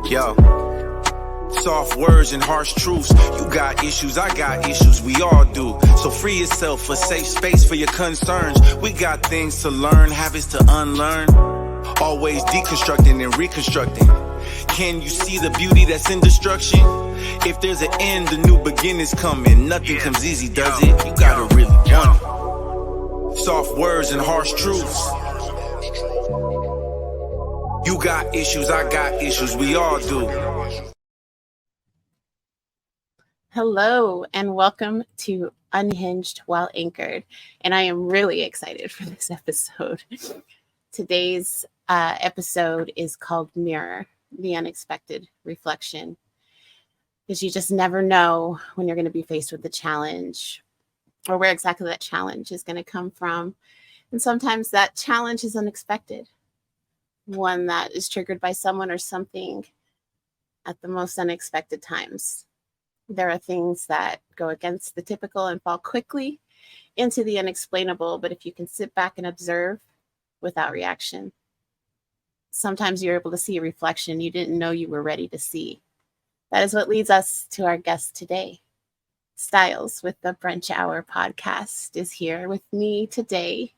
Yo, soft words and harsh truths. You got issues, I got issues, we all do. So free yourself, a safe space for your concerns. We got things to learn, habits to unlearn. Always deconstructing and reconstructing. Can you see the beauty that's in destruction? If there's an end, a new beginning's coming. Nothing comes easy, does it? You gotta really want it. Soft words and harsh truths. You got issues, I got issues, we all do. Hello and welcome to Unhinged While Anchored. And I am really excited for this episode. Today's episode is called Mirror, the Unexpected Reflection. Because you just never know when you're going to be faced with a challenge or where exactly that challenge is going to come from. And sometimes that challenge is unexpected. One that is triggered by someone or something at the most unexpected times. There are things that go against the typical and fall quickly into the unexplainable, but if you can sit back and observe without reaction, sometimes you're able to see a reflection you didn't know you were ready to see. That is what leads us to our guest today. Styles with the Brunch Hour podcast is here with me today.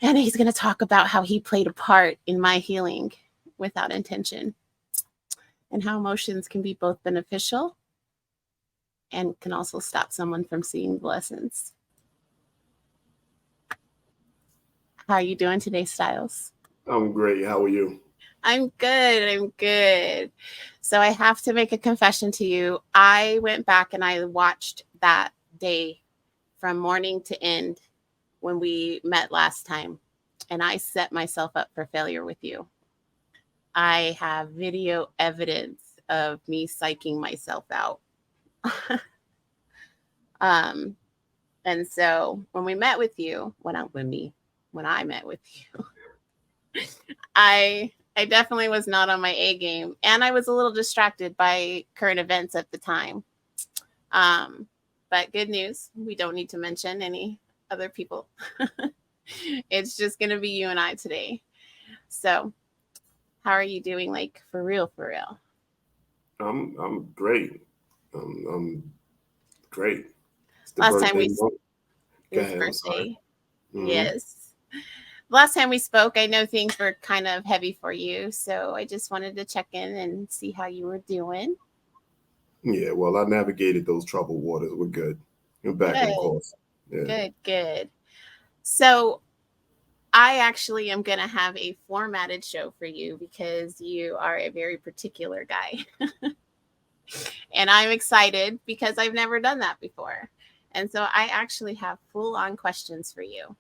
And he's going to talk about how he played a part in my healing without intention and how emotions can be both beneficial and can also stop someone from seeing the lessons. How are you doing today, Styles? I'm great. How are you? I'm good. So I have to make a confession to you. I went back and I watched that day from morning to end when we met last time, and I set myself up for failure with you. I have video evidence of me psyching myself out. And so when we met with you, when I met with you, I definitely was not on my A game, and I was a little distracted by current events at the time. But good news, we don't need to mention any other people. It's just going to be you and I today. So how are you doing? Like for real? I'm great. I'm great. Last time we Yes. Last time we spoke, I know things were kind of heavy for you, so I just wanted to check in and see how you were doing. Yeah, well, I navigated those troubled waters. We're good. You're back on course. Yeah. Good. So I actually am going to have a formatted show for you because you are a very particular guy. And I'm excited because I've never done that before. And so I actually have full-on questions for you.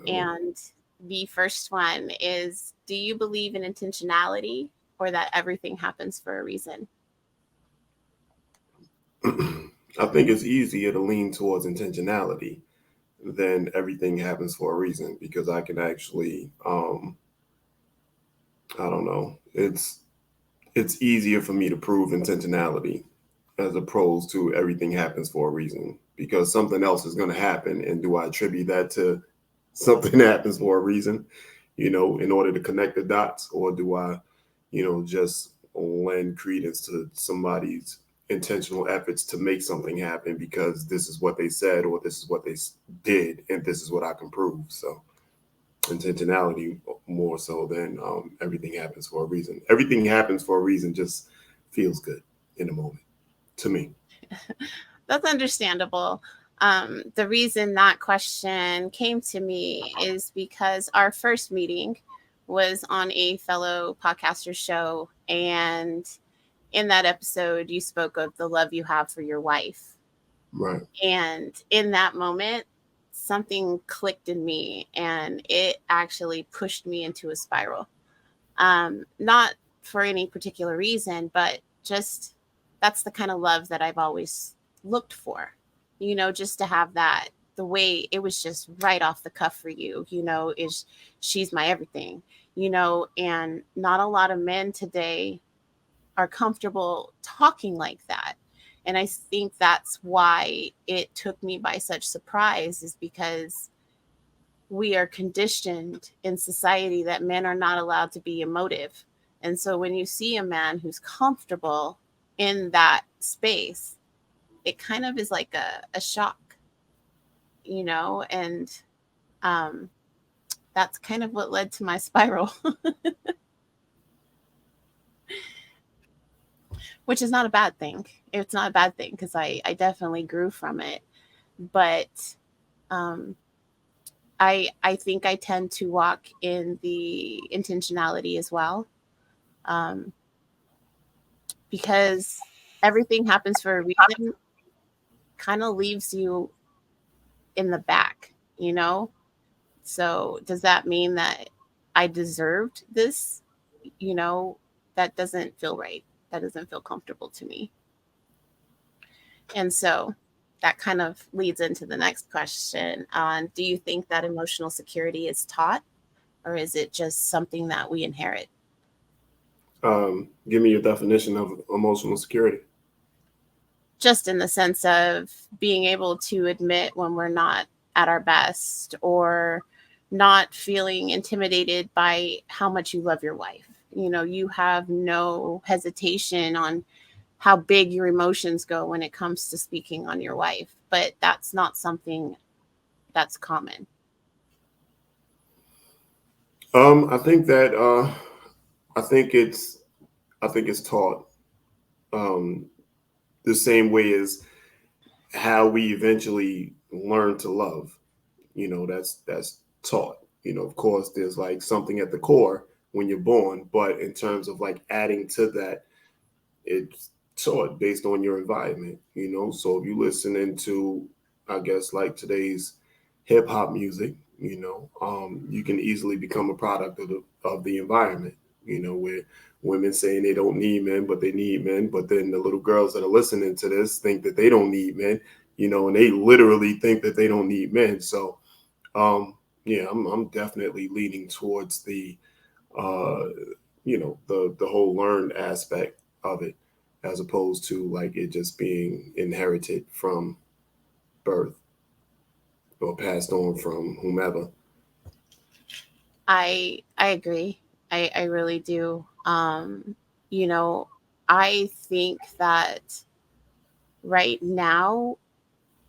And the first one is, do you believe in intentionality or that everything happens for a reason? I think it's easier to lean towards intentionality than everything happens for a reason, because I can actually, I don't know, it's easier for me to prove intentionality as opposed to everything happens for a reason, because something else is going to happen. And do I attribute that to something that happens for a reason, in order to connect the dots? Or do I, just lend credence to somebody's intentional efforts to make something happen because this is what they said or this is what they did and this is what I can prove? So intentionality more so than everything happens for a reason. Everything happens for a reason just feels good in the moment to me. That's understandable. The reason that question came to me is because our first meeting was on a fellow podcaster show, and in that episode, you spoke of the love you have for your wife. Right. And in that moment, something clicked in me, and it actually pushed me into a spiral. Not for any particular reason, but just that's the kind of love that I've always looked for, just to have that, the way it was just right off the cuff for you, she's my everything, and not a lot of men today are comfortable talking like that. And I think that's why it took me by such surprise, is because we are conditioned in society that men are not allowed to be emotive And so when you see a man who's comfortable in that space, it kind of is like a shock, and that's kind of what led to my spiral, which is not a bad thing. It's not a bad thing because I definitely grew from it. But um, I think I tend to walk in the intentionality as well, um, because everything happens for a reason, kind of leaves you in the back. So does that mean that I deserved this? You know, that doesn't feel right. That doesn't feel comfortable to me. And so that kind of leads into the next question on, do you think that emotional security is taught, or is it just something that we inherit? Give me your definition of emotional security. Just in the sense of being able to admit when we're not at our best, or not feeling intimidated by how much you love your wife. You have no hesitation on how big your emotions go when it comes to speaking on your wife, but that's not something that's common. I think that I think it's I think it's taught um, the same way as how we eventually learn to love. That's taught. Of course, there's like something at the core when you're born, but in terms of like adding to that, it's taught based on your environment. So if you listen into, I guess, like today's hip hop music, you can easily become a product of the environment. Where women saying they don't need men, but they need men, but then the little girls that are listening to this think that they don't need men, and they literally think that they don't need men. So yeah, I'm definitely leaning towards uh, the whole learned aspect of it, as opposed to like it just being inherited from birth or passed on from whomever. I agree. I really do. You know, I think that right now,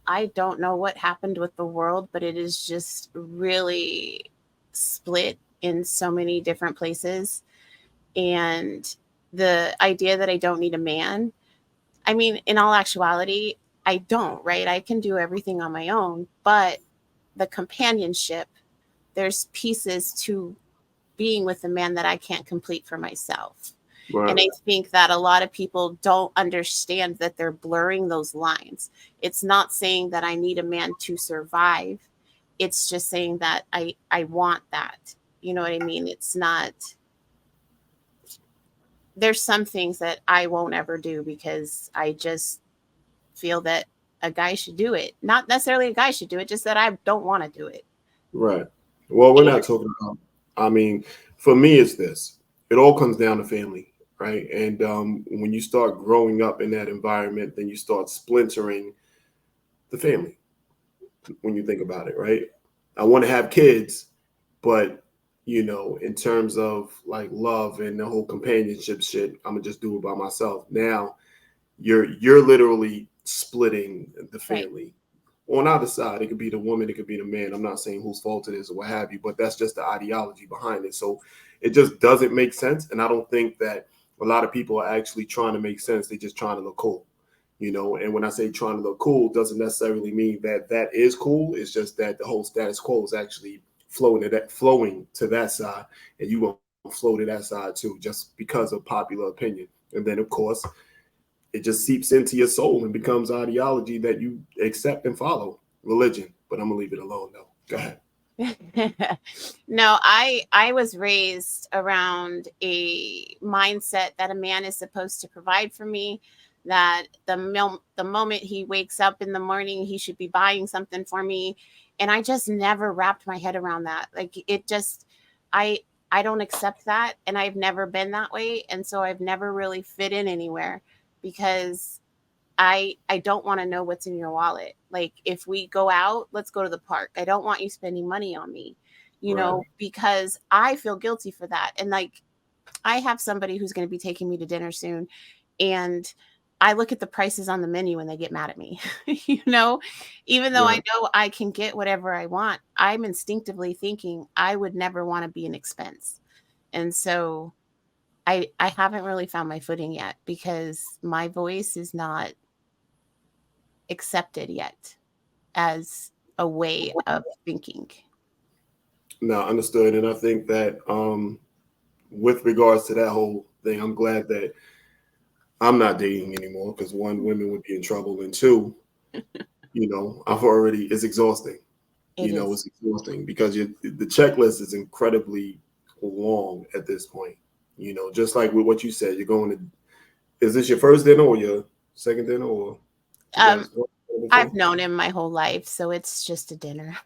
I don't know what happened with the world, but it is just really split in so many different places. And the idea that I don't need a man, I mean, in all actuality, I don't, right? I can do everything on my own, but the companionship, there's pieces to being with a man that I can't complete for myself. And Right, I think that a lot of people don't understand that they're blurring those lines. It's not saying that I need a man to survive. It's just saying that I want that. You know what I mean? It's not, there's some things that I won't ever do because I just feel that a guy should do it. Not necessarily a guy should do it, just that I don't want to do it. right. Well, we're And not talking about. I mean, for me, it's this. It all comes down to family, right? And when you start growing up in that environment, then you start splintering the family. When you think about it, right? I want to have kids, but in terms of like love and the whole companionship shit, I'm gonna just do it by myself. Now you're literally splitting the right. family. On either side, it could be the woman, it could be the man. I'm not saying whose fault it is or what have you, but that's just the ideology behind it. So it just doesn't make sense. And I don't think that a lot of people are actually trying to make sense. They're just trying to look cool. And when I say trying to look cool, doesn't necessarily mean that that is cool. It's just that the whole status quo is actually flowing to that side, and you gonna flow to that side too, just because of popular opinion. And then, of course, it just seeps into your soul and becomes ideology that you accept and follow. Religion. But I'm gonna leave it alone though. Go ahead. No, I was raised around a mindset that a man is supposed to provide for me, that the moment he wakes up in the morning, he should be buying something for me, and I just never wrapped my head around that. Like, it just, I I don't accept that, and I've never been that way, and so I've never really fit in anywhere because I don't want to know what's in your wallet. Like, if we go out, let's go to the park. I don't want you spending money on me, Right. because I feel guilty for that. And like, I have somebody who's going to be taking me to dinner soon, and I look at the prices on the menu and they get mad at me. Even though I Right. know I can get whatever I want, I'm instinctively thinking I would never want to be an expense. And so I haven't really found my footing yet because my voice is not accepted yet as a way of thinking. No, understood. And I think that with regards to that whole thing, I'm glad that I'm not dating anymore because one, women would be in trouble, and two, I've already it's exhausting. It is. It's exhausting because the checklist is incredibly long at this point. Just like with what you said, you're going to. Is this your first dinner or your second dinner, or you Um, guys worked I've before? known him my whole life, so it's just a dinner.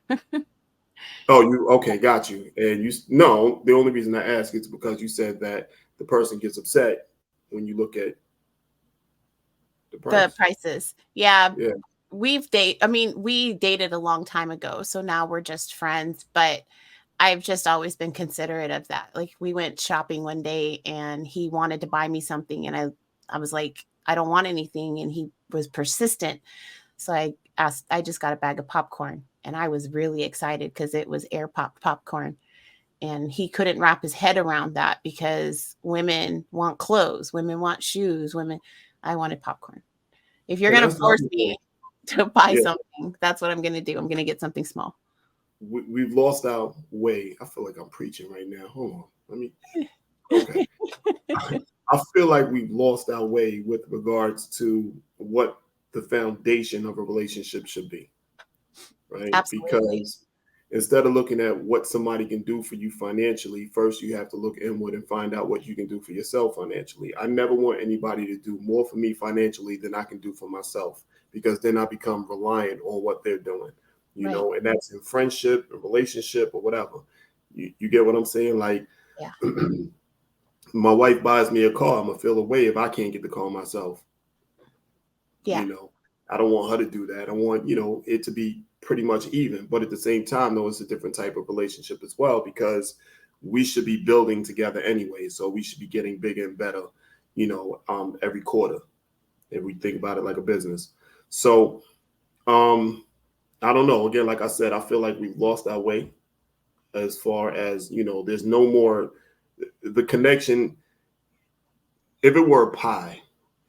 Oh, you okay? Got you. And no, the only reason I ask is because you said that the person gets upset when you look at the The price. prices. Yeah, Yeah, we dated a long time ago, so now we're just friends, but I've just always been considerate of that. Like we went shopping one day and he wanted to buy me something and I was like, I don't want anything, and he was persistent. So I just got a bag of popcorn and I was really excited because it was air popped popcorn. And he couldn't wrap his head around that because women want clothes, women want shoes, I wanted popcorn. If you're and going to that's the force other thing. me to buy Yeah, something, that's what I'm going to do. I'm going to get something small. we've lost our way. I feel like I'm preaching right now. Hold on, let me. Okay, I feel like we've lost our way with regards to what the foundation of a relationship should be, right? Absolutely. Because instead of looking at what somebody can do for you financially, first you have to look inward and find out what you can do for yourself financially. I never want anybody to do more for me financially than I can do for myself, because then I become reliant on what they're doing, Right. and that's in friendship, a relationship, or whatever. You get what I'm saying? Like, Yeah. my wife buys me a car, I'm gonna feel away if I can't get the car myself. Yeah. you know I don't want her to do that. I want it to be pretty much even, but at the same time though, it's a different type of relationship as well, because we should be building together anyway, so we should be getting bigger and better every quarter, if we think about it like a business. So I don't know, again, like I said, I feel like we've lost our way as far as there's no more the connection. If it were a pie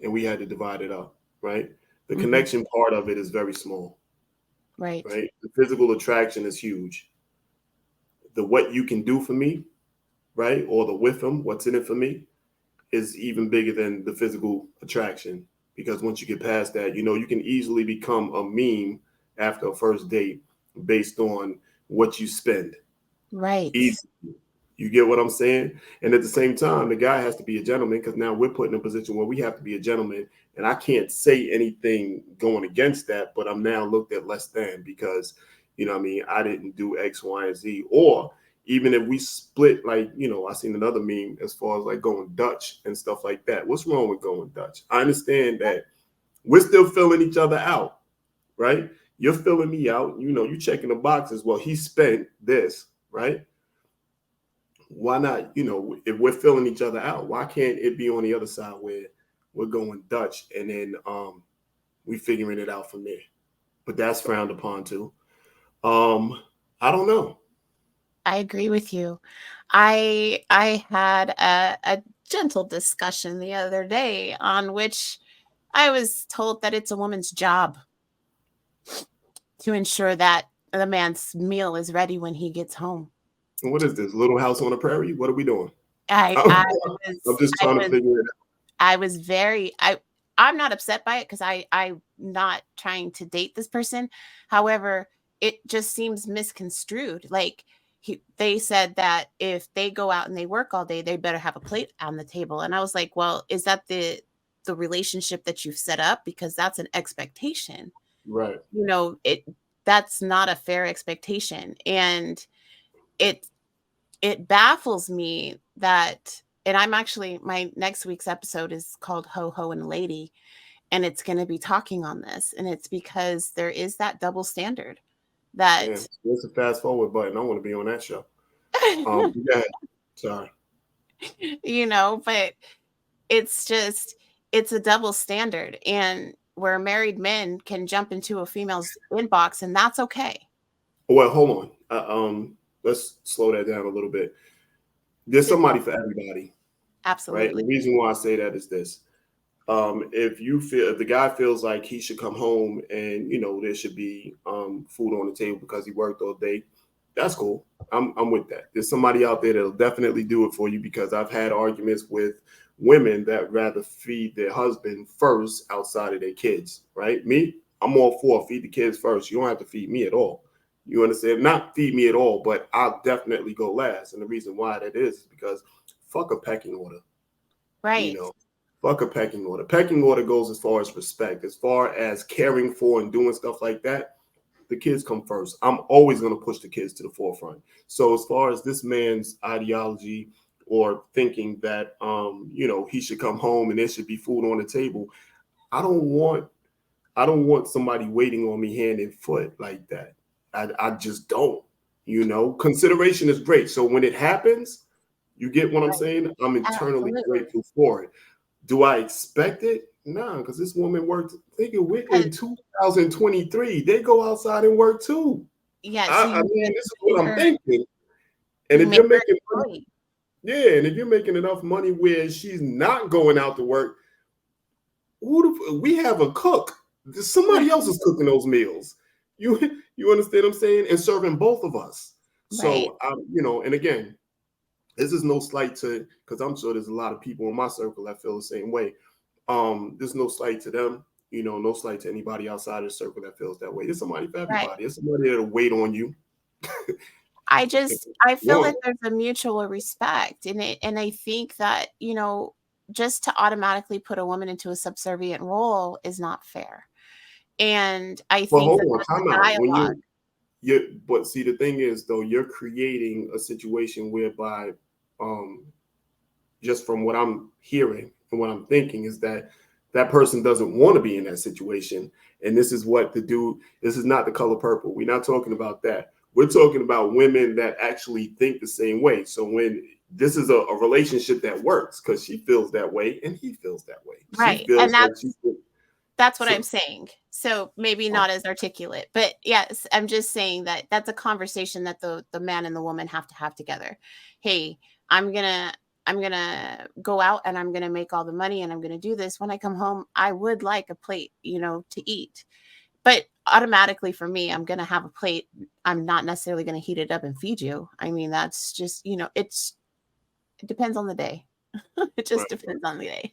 and we had to divide it up, right? The Hmm. connection part of it is very small, Right. right? The physical attraction is huge. The what you can do for me, right? Or the with them, what's in it for me, is even bigger than the physical attraction. Because once you get past that, you can easily become a meme after a first date based on what you spend. Right. Easy. You get what I'm saying? And at the same time, the guy has to be a gentleman, because now we're put in a position where we have to be a gentleman. And I can't say anything going against that, but I'm now looked at less than because, what I mean, I didn't do X, Y, and Z. Or even if we split, like, I seen another meme as far as like going Dutch and stuff like that. What's wrong with going Dutch? I understand that we're still filling each other out, right? You're filling me out. You checking the boxes. Well, he spent this, right? Why not? If we're filling each other out, why can't it be on the other side where we're going Dutch and then we figuring it out from there? But that's frowned upon too. I don't know. I agree with you. I had a gentle discussion the other day on which I was told that it's a woman's job to ensure that the man's meal is ready when he gets home. And what is this, Little House on the Prairie? What are we doing? I I'm I just I trying to was figure it I was very I'm not upset by it because I'm not trying to date this person. However, it just seems misconstrued. Like they said that if they go out and they work all day, they better have a plate on the table. And I was like, well, is that the relationship that you've set up? Because that's an expectation. right. It that's not a fair expectation. And it it baffles me that, and I'm actually, my next week's episode is called Ho Ho and Lady, and it's going to be talking on this. And it's because there is that double standard Yeah, that there's a fast forward button. I want to be on that show. Go ahead. Sorry. but it's just, it's a double standard. And where married men can jump into a female's inbox, and that's okay. Well, hold on. Let's slow that down a little bit. There's somebody for everybody, right? And Absolutely. the reason why I say that is this. If the guy feels like he should come home and there should be food on the table because he worked all day, that's cool. I'm with that. There's somebody out there that'll definitely do it for you, because I've had arguments with women that rather feed their husband first outside of their kids, right? Me, I'm all for feed the kids first. You don't have to feed me at all. You understand? Not feed me at all, but I'll definitely go last. And the reason why that is because fuck a pecking order. Right. Fuck a pecking order. Pecking order goes as far as respect, as far as caring for and doing stuff like that. The kids come first. I'm always going to push the kids to the forefront. So as far as this man's ideology or thinking that he should come home and there should be food on the table, I don't want somebody waiting on me hand and foot like that. I just don't. Consideration is great. So when it happens, you get what I'm saying? I'm eternally grateful for it. Do I expect it? No, because this woman worked. Think of it in 2023. They go outside and work too. Yeah. I mean, this is what I'm thinking. And if you're making money, and if you're making enough money where she's not going out to work, we have a cook. Somebody else is cooking those meals. You understand what I'm saying? And serving both of us. So and again, this is no slight to, because I'm sure there's a lot of people in my circle that feel the same way. There's no slight to them, no slight to anybody outside of the circle that feels that way. There's somebody for everybody. Right. There's somebody that'll wait on you. I feel that there's a mutual respect in it. And I think that, just to automatically put a woman into a subservient role is not fair. And I think dialogue. But see, the thing is, though, you're creating a situation whereby, just from what I'm hearing and what I'm thinking, is that person doesn't want to be in that situation. And this is what this is not The Color Purple. We're not talking about that. We're talking about women that actually think the same way. So when this is a relationship that works, because she feels that way and he feels that way. Right. And that's what I'm saying. So maybe not as articulate, but yes, I'm just saying that that's a conversation that the man and the woman have to have together. Hey, I'm going to go out and I'm going to make all the money and I'm going to do this. When I come home, I would like a plate, to eat. But automatically for me, I'm going to have a plate. I'm not necessarily going to heat it up and feed you. I mean, that's just, it depends on the day. It just depends on the day.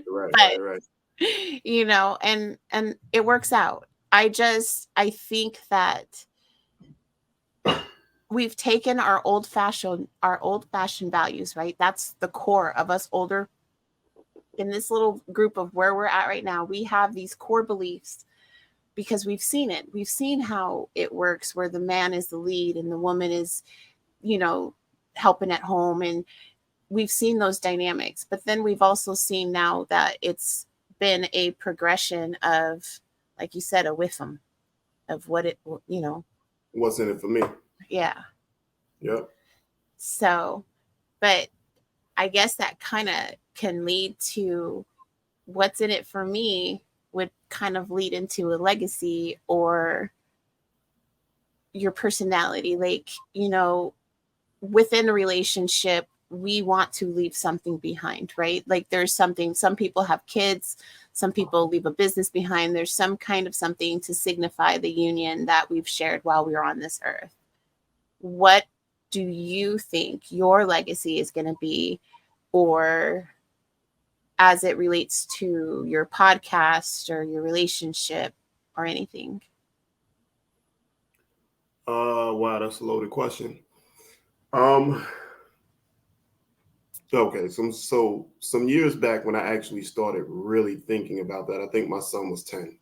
Right. And it works out. I think that we've taken our old fashioned values, right? That's the core of us older in this little group of where we're at right now. We have these core beliefs because we've seen it. We've seen how it works, where the man is the lead and the woman is, helping at home. And we've seen those dynamics, but then we've also seen now that it's been a progression of, like you said, a whiffum of what it, what's in it for me. Yeah. Yep. So, but I guess that kind of can lead to what's in it for me would kind of lead into a legacy or your personality. Like, within a relationship, we want to leave something behind, right? Like there's something, some people have kids, some people leave a business behind. There's some kind of something to signify the union that we've shared while we were on this earth. What do you think your legacy is going to be, or as it relates to your podcast or your relationship or anything? Wow, that's a loaded question. Okay, so some years back when I actually started really thinking about that, I think my son was 10,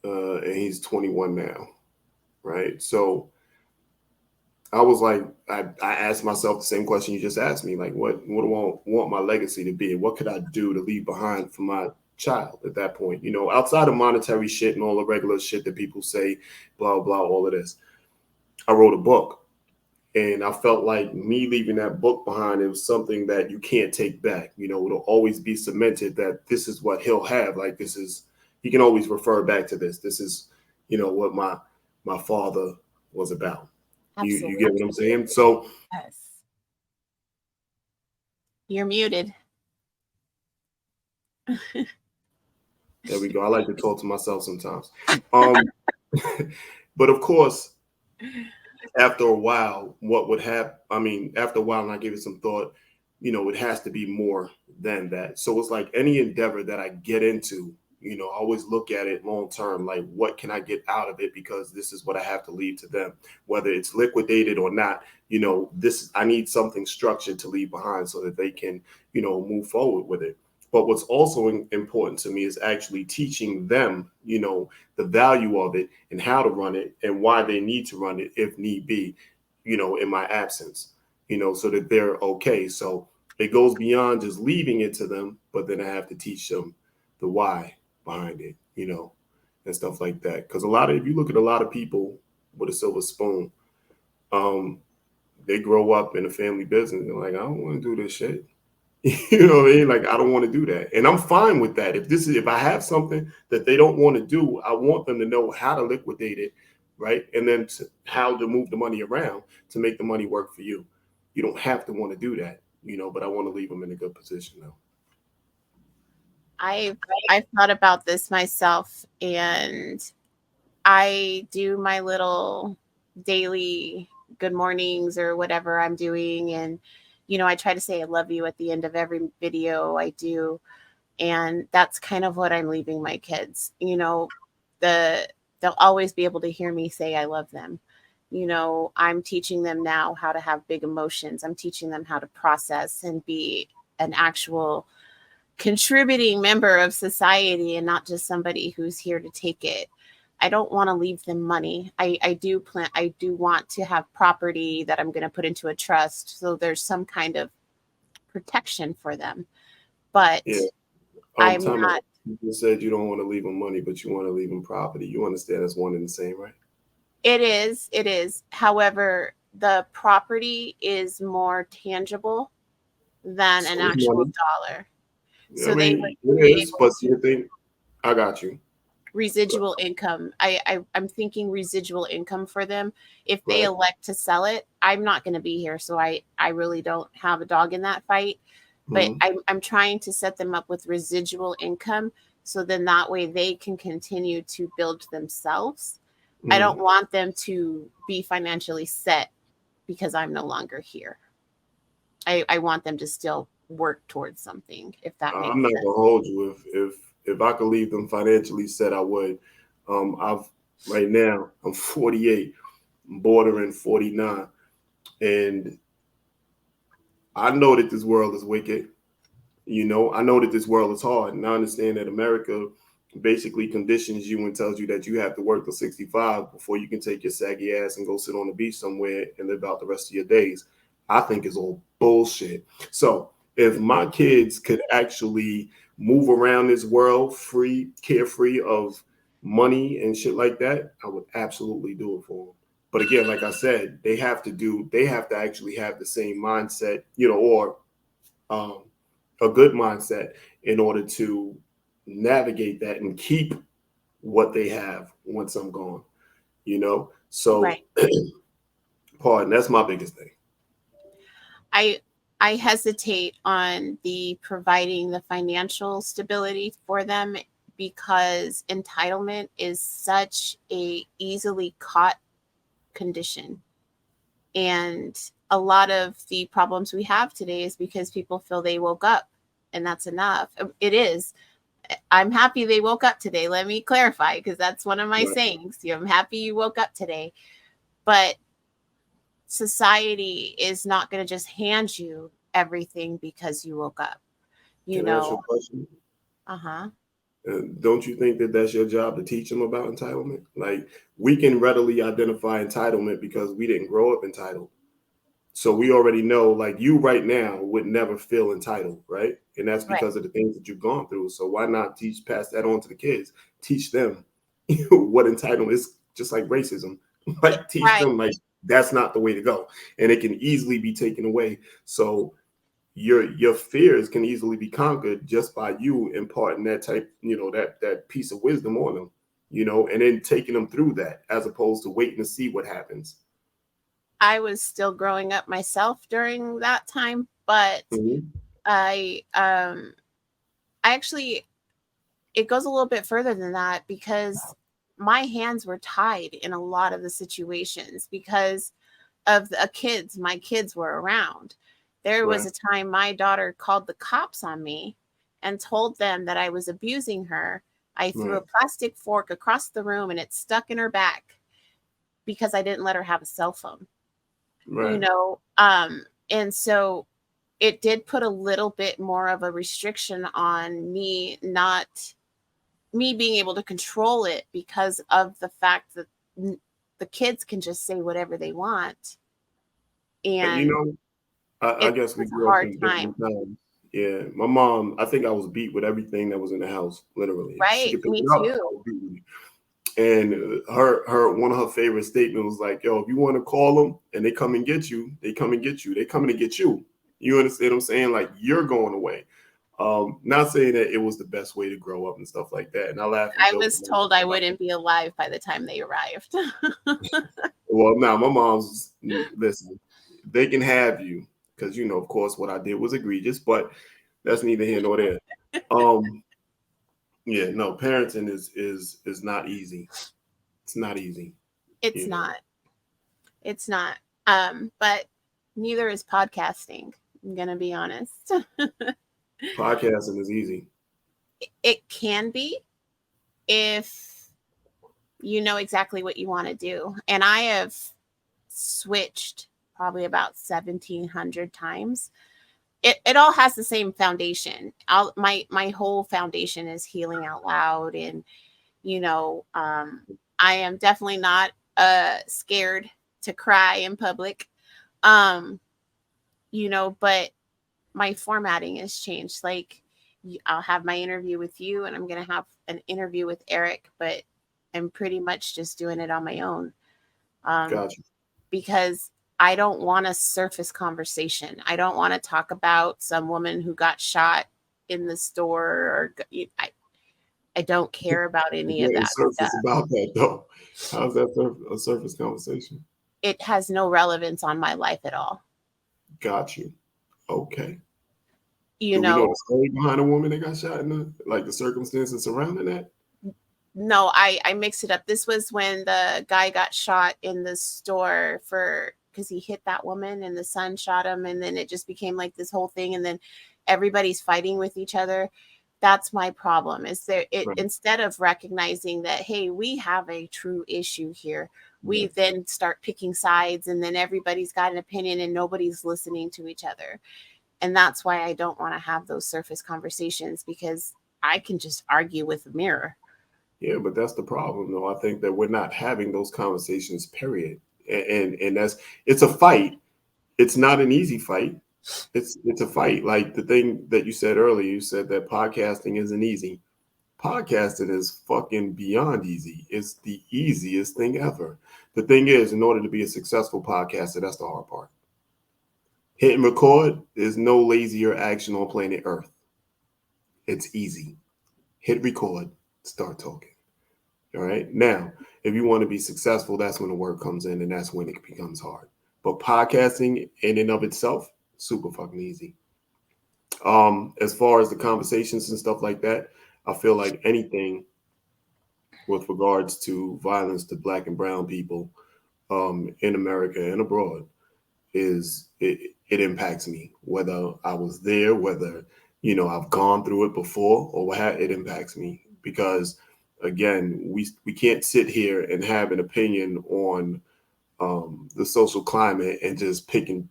and he's 21 now, right? So I was like, I asked myself the same question you just asked me, like, what do I want my legacy to be? What could I do to leave behind for my child at that point? Outside of monetary shit and all the regular shit that people say, blah, blah, all of this. I wrote a book. And I felt like me leaving that book behind, it was something that you can't take back. It'll always be cemented that this is what he'll have. Like, this is, he can always refer back to this. This is, what my father was about. You get what I'm saying? So Yes. You're muted. there we go. I like to talk to myself sometimes. But of course, after a while, what would happen? I mean, after a while, and I gave it some thought, it has to be more than that. So it's like any endeavor that I get into, I always look at it long term, like what can I get out of it? Because this is what I have to leave to them, whether it's liquidated or not. I need something structured to leave behind so that they can, move forward with it. But what's also important to me is actually teaching them, the value of it and how to run it and why they need to run it if need be, in my absence, so that they're okay. So it goes beyond just leaving it to them, but then I have to teach them the why behind it, and stuff like that. Because if you look at a lot of people with a silver spoon, they grow up in a family business and like, I don't want to do this shit. You know what I mean? Like, I don't want to do that. And I'm fine with that. If I have something that they don't want to do, I want them to know how to liquidate it, right? And then how to move the money around to make the money work for you. You don't have to want to do that, but I want to leave them in a good position though. I've thought about this myself, and I do my little daily good mornings or whatever I'm doing, and I try to say I love you at the end of every video I do, and that's kind of what I'm leaving my kids. They'll always be able to hear me say I love them. I'm teaching them now how to have big emotions. I'm teaching them how to process and be an actual contributing member of society and not just somebody who's here to take it. I don't want to leave them money. I do want to have property that I'm going to put into a trust, so there's some kind of protection for them. But yeah. I'm not. You just said you don't want to leave them money, but you want to leave them property. You understand that's one and the same, right? It is. However, the property is more tangible than an actual dollar. So it is, but you think I got you. Residual income. I'm thinking residual income for them. If they elect to sell it, I'm not going to be here. So I really don't have a dog in that fight. But I'm trying to set them up with residual income. So then that way they can continue to build themselves. I don't want them to be financially set because I'm no longer here. I want them to still work towards something, if that makes sense. I'm not gonna hold you. If I could leave them financially set, I would. Right now I'm 48, bordering 49, and I know that this world is wicked. I know that this world is hard, and I understand that America basically conditions you and tells you that you have to work till 65 before you can take your saggy ass and go sit on the beach somewhere and live out the rest of your days. I think is all bullshit. So if my kids could actually move around this world free, carefree of money and shit like that, I would absolutely do it for them. But again, like I said, they have to actually have the same mindset, or a good mindset in order to navigate that and keep what they have once I'm gone, So, right. Pardon, that's my biggest thing. I hesitate on the providing the financial stability for them because entitlement is such a easily caught condition. And a lot of the problems we have today is because people feel they woke up and that's enough. It is. I'm happy they woke up today. Let me clarify, because that's one of my sayings. I'm happy you woke up today. But society is not going to just hand you everything because you woke up. Can I ask you a question? Don't you think that that's your job to teach them about entitlement? Like, we can readily identify entitlement because we didn't grow up entitled. So we already know, like, you right now would never feel entitled, right? And that's because of the things that you've gone through. So why not pass that on to the kids? Teach them what entitlement is, just like racism. Like, teach them, like, That's not the way to go, and it can easily be taken away. So your fears can easily be conquered just by you imparting that type, that piece of wisdom on them, and then taking them through that, as opposed to waiting to see what happens. I was still growing up myself during that time, but I actually, it goes a little bit further than that, because my hands were tied in a lot of the situations because of the kids. My kids were around. There was a time my daughter called the cops on me and told them that I was abusing her. I threw a plastic fork across the room and it stuck in her back because I didn't let her have a cell phone. And so it did put a little bit more of a restriction on me, not me being able to control it, because of the fact that the kids can just say whatever they want. And I guess we it's a grew up hard in time. different times. Yeah, my mom, I think I was beat with everything that was in the house, literally. If she Right, could pick me it up, I too. would beat me. And her one of her favorite statements was like, "Yo, if you want to call them and they come and get you, they come and get you. They coming to get you. You understand what I'm saying? Like, you're going away." Not saying that it was the best way to grow up and stuff like that. And I laugh and I joke was told I wouldn't be alive by the time they arrived. Well, now my mom's, listen, they can have you because, of course, what I did was egregious, but that's neither here nor there. Yeah, no, parenting is not easy. It's not easy. It's not. It's not. But neither is podcasting. I'm gonna be honest. Podcasting is easy. It can be if you know exactly what you want to do. And I have switched probably about 1,700 times. It all has the same foundation. My whole foundation is healing out loud, and I am definitely not scared to cry in public. But my formatting has changed. Like, I'll have my interview with you, and I'm going to have an interview with Eric, but I'm pretty much just doing it on my own. Gotcha. Because I don't want a surface conversation. I don't want to talk about some woman who got shot in the store, or I don't care about any of that stuff. About that, though. How's that a surface conversation? It has no relevance on my life at all. Got you. Okay. Do we know the story behind a woman that got shot, the circumstances surrounding that? No, I mixed it up. This was when the guy got shot in the store because he hit that woman and the son shot him, and then it just became like this whole thing, and then everybody's fighting with each other. That's my problem. Instead of recognizing that, hey, we have a true issue here, we then start picking sides, and then everybody's got an opinion and nobody's listening to each other. And that's why I don't want to have those surface conversations, because I can just argue with a mirror. Yeah, but that's the problem, though. I think that we're not having those conversations, period. And it's a fight. It's not an easy fight. It's a fight. Like the thing that you said earlier, you said that podcasting isn't easy. Podcasting is fucking beyond easy. It's the easiest thing ever. The thing is, in order to be a successful podcaster, that's the hard part. Hit and record, there's no lazier action on planet Earth. It's easy. Hit record, start talking. All right. Now, if you want to be successful, that's when the work comes in, and that's when it becomes hard. But podcasting in and of itself, super fucking easy. As far as the conversations and stuff like that, I feel like anything with regards to violence to Black and brown people in America and abroad it impacts me, whether I was there, whether I've gone through it before, or what it impacts me, because again, we can't sit here and have an opinion on the social climate and just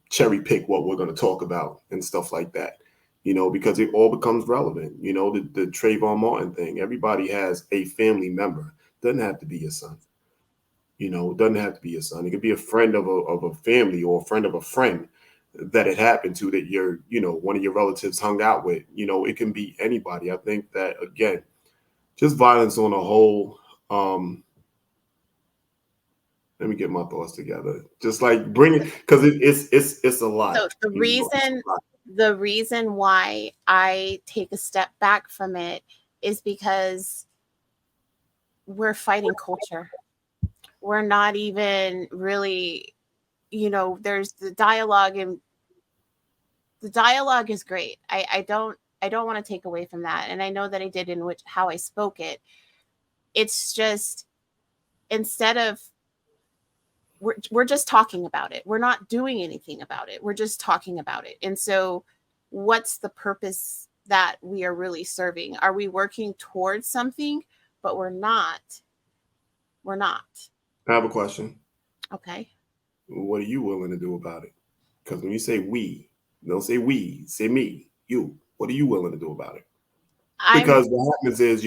cherry pick what we're going to talk about and stuff like that, because it all becomes relevant. The Trayvon Martin thing, everybody has a family member. Doesn't have to be your son. It doesn't have to be your son. It could be a friend of a family, or a friend of a friend that it happened to, that one of your relatives hung out with. It can be anybody. I think that, again, just violence on a whole, Let me get my thoughts together. Just like bring it, because it's a lot. So the reason why I take a step back from it is because we're fighting culture. We're not even really, there's the dialogue, and the dialogue is great. I don't want to take away from that. And I know that I did in which how I spoke it. It's just, instead of, we're just talking about it. We're not doing anything about it. We're just talking about it. And so what's the purpose that we are really serving? Are we working towards something? But we're not. We're not. I have a question. Okay. What are you willing to do about it? Because when you say we, don't say we, say me, you. What are you willing to do about it? I'm Because what happens is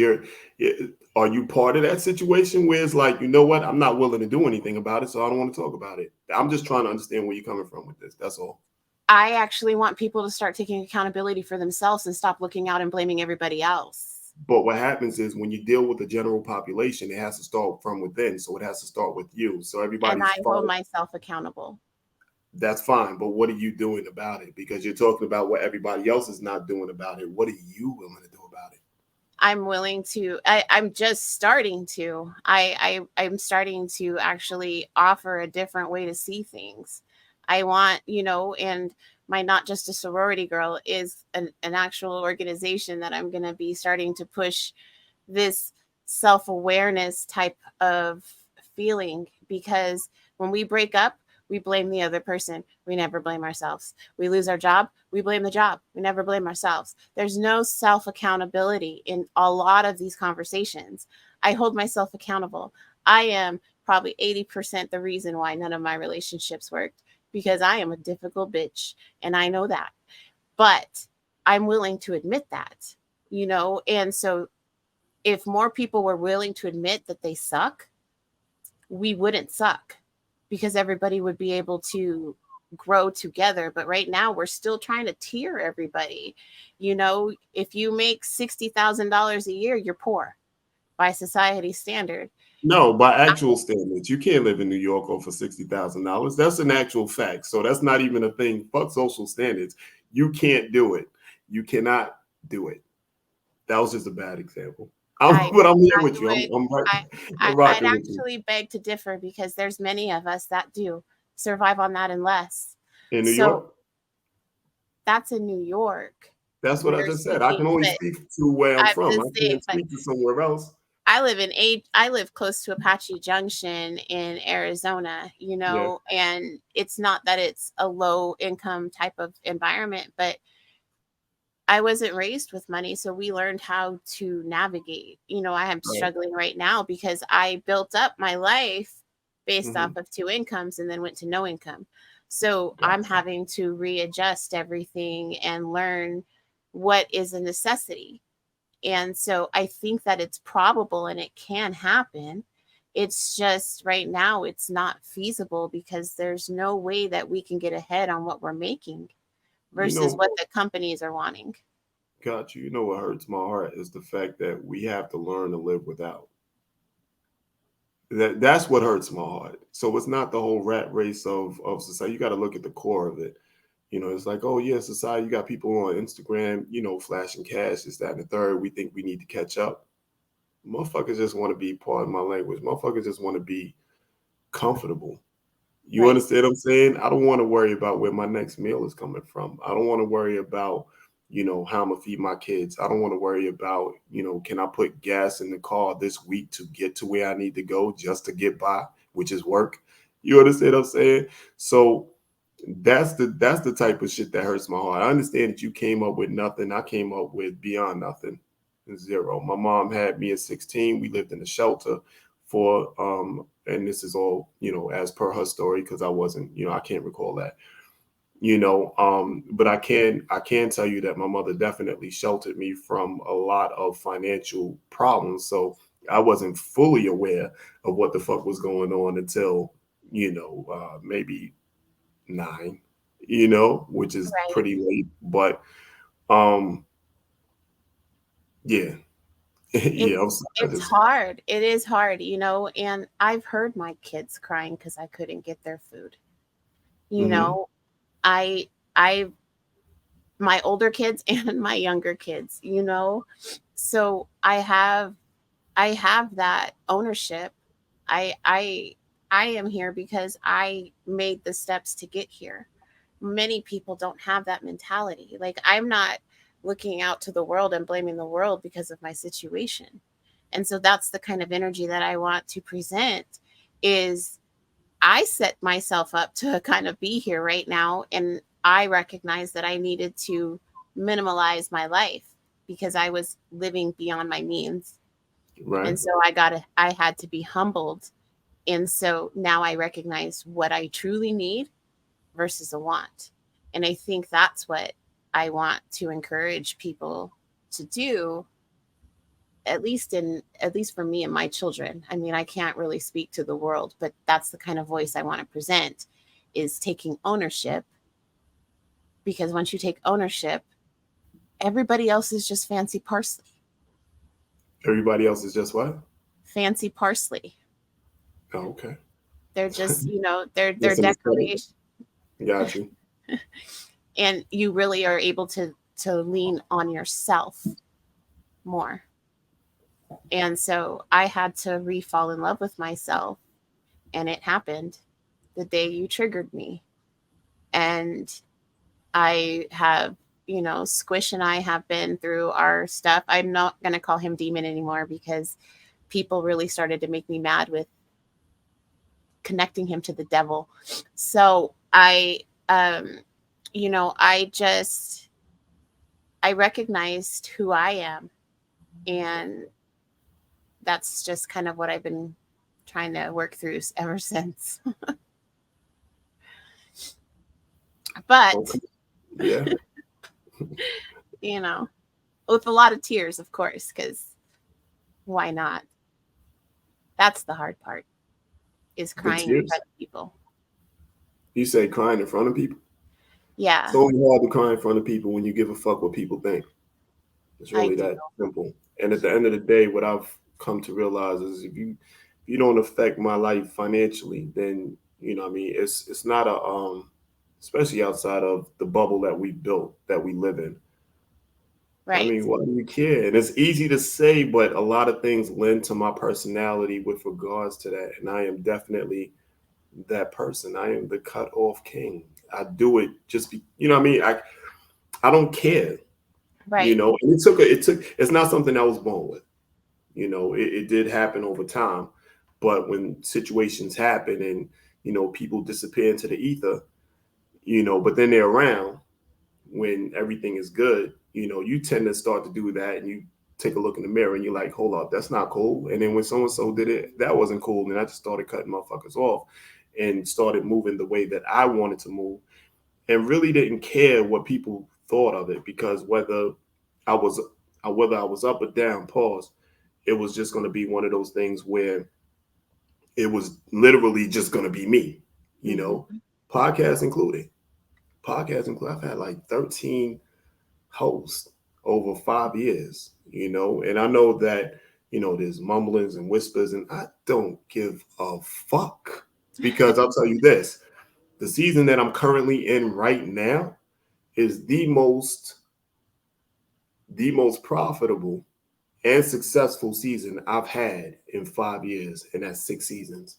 are you part of that situation where it's like, you know what, I'm not willing to do anything about it, so I don't want to talk about it. I'm just trying to understand where you're coming from with this. That's all. I actually want people to start taking accountability for themselves and stop looking out and blaming everybody else. But what happens is when you deal with the general population, it has to start from within. So it has to start with you. So And everybody's I hold fault. myself accountable. That's fine. But what are you doing about it? Because you're talking about what everybody else is not doing about it. What are you willing to do about it? I'm willing to, I'm just starting to, I'm starting to actually offer a different way to see things. I want, and my Not Just a Sorority Girl is an actual organization that I'm going to be starting to push this self-awareness type of feeling, because when we break up, we blame the other person. We never blame ourselves. We lose our job. We blame the job. We never blame ourselves. There's no self accountability in a lot of these conversations. I hold myself accountable. I am probably 80% the reason why none of my relationships worked, because I am a difficult bitch. And I know that. But I'm willing to admit that, And so if more people were willing to admit that they suck, we wouldn't suck, because everybody would be able to grow together. But right now we're still trying to tier everybody. If you make $60,000 a year, you're poor by society standard. No, by actual standards, you can't live in New York off for $60,000. That's an actual fact. So that's not even a thing. Fuck social standards. You can't do it. You cannot do it. That was just a bad example. I But I'm here I with you. would I'm I'd rocking with you. actually beg to differ, because there's many of us that do survive on that and less. In New So York, that's in New York. that's what I We're just said. I speaking, can only but speak to where I'm I'm from. I just saying, can't speak to somewhere else. I live close to Apache Junction in Arizona, Yeah. and it's not that it's a low income type of environment, but I wasn't raised with money, so we learned how to navigate. I am Right. struggling right now because I built up my life based Mm-hmm. off of two incomes and then went to no income. So I'm Gotcha. having to readjust everything and learn what is a necessity. And so I think that it's probable and it can happen. It's just right now it's not feasible, because there's no way that we can get ahead on what we're making You versus know, what the companies are wanting. got you. You know what hurts my heart is the fact that we have to learn to live without. That's what hurts my heart. So it's not the whole rat race of society. You got to look at the core of it. It's like, oh yeah, society. You got people on Instagram, flashing cash, this, that, and the third. We think we need to catch up. Motherfuckers just want to be, part of my language. Motherfuckers just want to be comfortable. You Right. understand what I'm saying? I don't want to worry about where my next meal is coming from. I don't want to worry about, how I'm gonna feed my kids. I don't want to worry about, can I put gas in the car this week to get to where I need to go just to get by, which is work. You understand what I'm saying? So that's the type of shit that hurts my heart. I understand that you came up with nothing. I came up with beyond nothing. Zero. My mom had me at 16. We lived in a shelter for and this is all, as per her story, because I wasn't, I can't recall that. But I can tell you that my mother definitely sheltered me from a lot of financial problems. So I wasn't fully aware of what the fuck was going on until, maybe 9, which is Right. pretty late. But um, yeah, Yeah, I'm It's sorry. it's hard. It is hard, and I've heard my kids crying because I couldn't get their food. You Mhm. know, I I my older kids and my younger kids. So I have that ownership. I am here because I made the steps to get here. Many people don't have that mentality. Like, I'm not looking out to the world and blaming the world because of my situation. And so that's the kind of energy that I want to present is I set myself up to kind of be here right now, and I recognized that I needed to minimalize my life because I was living beyond my means. Right. And so I had to be humbled. And so now I recognize what I truly need versus a want. And I think that's what I want to encourage people to do, at least for me and my children. I mean, I can't really speak to the world, but that's the kind of voice I want to present, is taking ownership, because once you take ownership, everybody else is just fancy parsley. Everybody else is just what? Fancy parsley. Oh, okay. They're just, they're Just an aesthetic. decoration. Got you. And you really are able to lean on yourself more. And so I had to re-fall in love with myself, and it happened the day you triggered me. And I have, Squish and I have been through our stuff. I'm not going to call him Demon anymore because people really started to make me mad with connecting him to the devil. So I just, I recognized who I am. And that's just kind of what I've been trying to work through ever since. But, Okay. Yeah. you know, with a lot of tears, of course, because why not? That's the hard part, is The crying in tears. front of people. You say crying in front of people? Yeah, It's only hard to cry in front of people when you give a fuck what people think. It's I really do. that simple. And at the end of the day, what I've come to realize is if you don't affect my life financially, then what I mean, it's not a especially outside of the bubble that we built, that we live in. I Right, mean, why do you care? And it's easy to say, but a lot of things lend to my personality with regards to that. And I am definitely that person. I am the cut off king. I do it just be, what I mean? I don't care, right. and it's not something I was born with. It did happen over time, but when situations happen and, people disappear into the ether, but then they're around when everything is good, you tend to start to do that, and you take a look in the mirror and you're like, hold up, that's not cool. And then when so and so did it, that wasn't cool. And I just started cutting motherfuckers off and started moving the way that I wanted to move, and really didn't care what people thought of it, because I was whether I was up or down, pause, it was just going to be one of those things where it was literally just going to be me, you know, Hmm. podcast included. Podcast included. I've had like 13 hosts over 5 years, and I know that, there's mumblings and whispers, and I don't give a fuck, because I'll tell you this, the season that I'm currently in right now is the most profitable and successful season I've had in 5 years, and that's 6 seasons.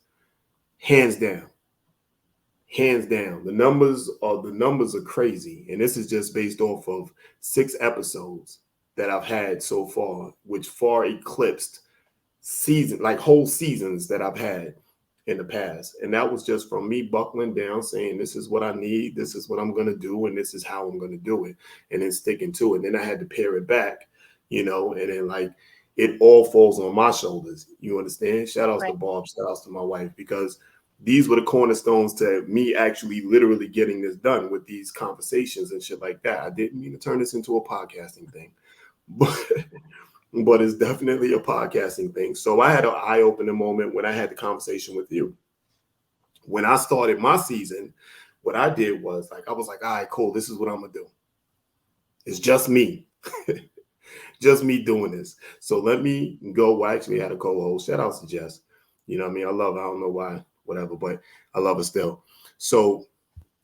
Hands down. Hands down. The numbers are crazy. And this is just based off of 6 episodes that I've had so far, which far eclipsed whole seasons that I've had in the past. And that was just from me buckling down, saying, this is what I need, this is what I'm going to do, and this is how I'm going to do it, and then sticking to it. And then I had to pare it back, and then it all falls on my shoulders. You understand? Shout outs to Right. Bob, shout outs to my wife, because these were the cornerstones to me actually literally getting this done with these conversations and shit like that. I didn't mean to turn this into a podcasting thing, but it's definitely a podcasting thing. So I had an eye-opening moment when I had the conversation with you. When I started my season, what I did was I was like, all right, cool, this is what I'm gonna do. It's just me. just me doing this. So let me go. Well, I actually had a co-host. Shout out to Jess. You know what I mean? I love her. I don't know why, whatever, but I love her still. So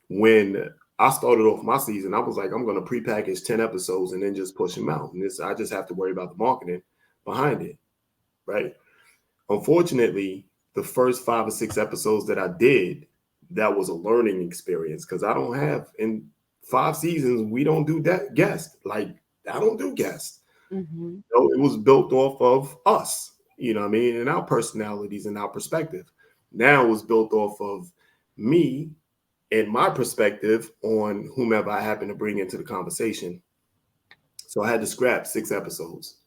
when I started off my season, I was like, I'm going to prepackage 10 episodes and then just push them out. And I just have to worry about the marketing behind it, right? Unfortunately, the first 5 or 6 episodes that I did, that was a learning experience because I don't have, in 5 seasons, we don't do that guest. Like, I don't do guests. Mm-hmm. It was built off of us, you know what I mean, and our personalities and our perspective. Now it was built off of me and my perspective on whomever I happen to bring into the conversation. So I had to scrap 6 episodes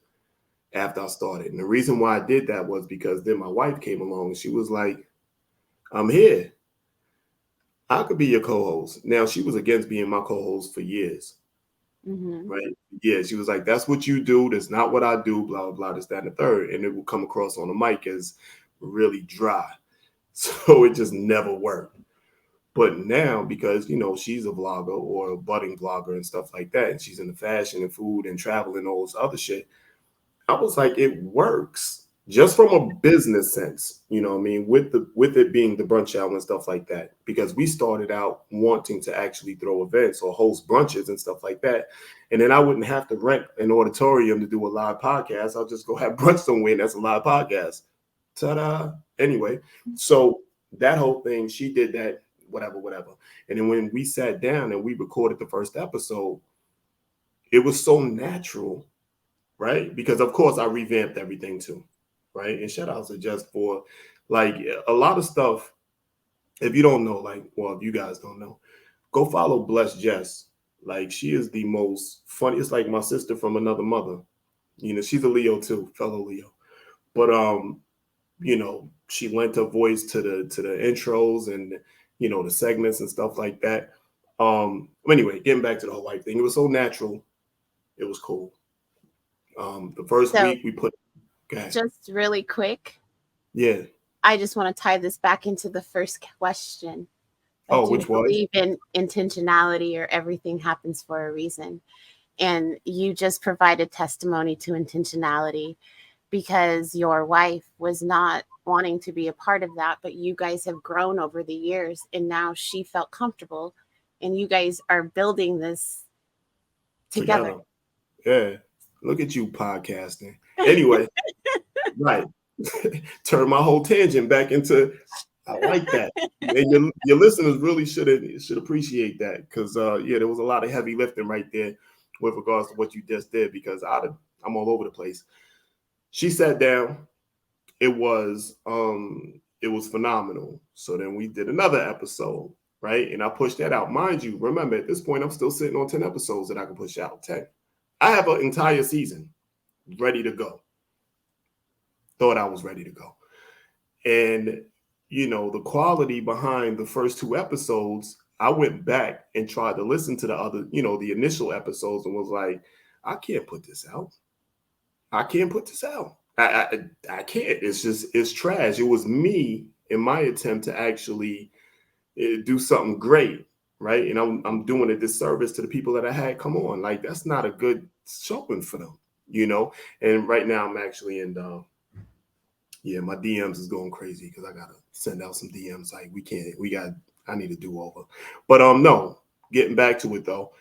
after I started. And the reason why I did that was because then my wife came along and she was like, I'm here. I could be your co-host. Now, she was against being my co-host for years. Mm-hmm. Right. Yeah. She was like, that's what you do. That's not what I do. Blah, blah, blah. This, that, and the third. And it would come across on the mic as really dry. So it just never worked. But now, because, she's a vlogger or a budding vlogger and stuff like that, and she's in the fashion and food and travel and all this other shit, I was like, it works just from a business sense, you know what I mean, with it being the brunch hour and stuff like that, because we started out wanting to actually throw events or host brunches and stuff like that. And then I wouldn't have to rent an auditorium to do a live podcast. I'll just go have brunch somewhere and that's a live podcast. Ta-da. Anyway, so that whole thing, she did that, whatever. And then when we sat down and we recorded the first episode, it was so natural, right? Because of course I revamped everything too, right? And shout out to Just for like a lot of stuff. If you don't know, like, well, if you guys don't know, go follow Bless Jess. Like, she is the most funny. It's like my sister from another mother. She's a Leo too, fellow Leo. But she lent her voice to the intros and the segments and stuff like that. Anyway, getting back to the whole wife thing, it was so natural. It was cool. The first So week we put. just really quick, Yeah. I just want to tie this back into the first question. Oh, Do you which was? believe in intentionality or everything happens for a reason? And you just provided testimony to intentionality because your wife was not wanting to be a part of that, but you guys have grown over the years and now she felt comfortable and you guys are building this together. Yeah. Look at you podcasting. Anyway, right. Turn my whole tangent back into, I like that. And your listeners really should appreciate that because there was a lot of heavy lifting right there with regards to what you just did because I'm all over the place. She sat down. It was phenomenal. So then we did another episode, right? And I pushed that out. Mind you, remember at this point I'm still sitting on 10 episodes that I can push out. 10. I have an entire season ready to go. Thought I was ready to go. And the quality behind the first 2 episodes, I went back and tried to listen to the other, the initial episodes and was like, I can't put this out. I can't put this out. I can't. It's trash. It was me in my attempt to actually do something great, right? And I'm doing a disservice to the people that I had come on. Like, that's not a good showing for them, And right now I'm actually in my DMs is going crazy because I gotta send out some DMs. Like, I need to do over. But no, getting back to it though,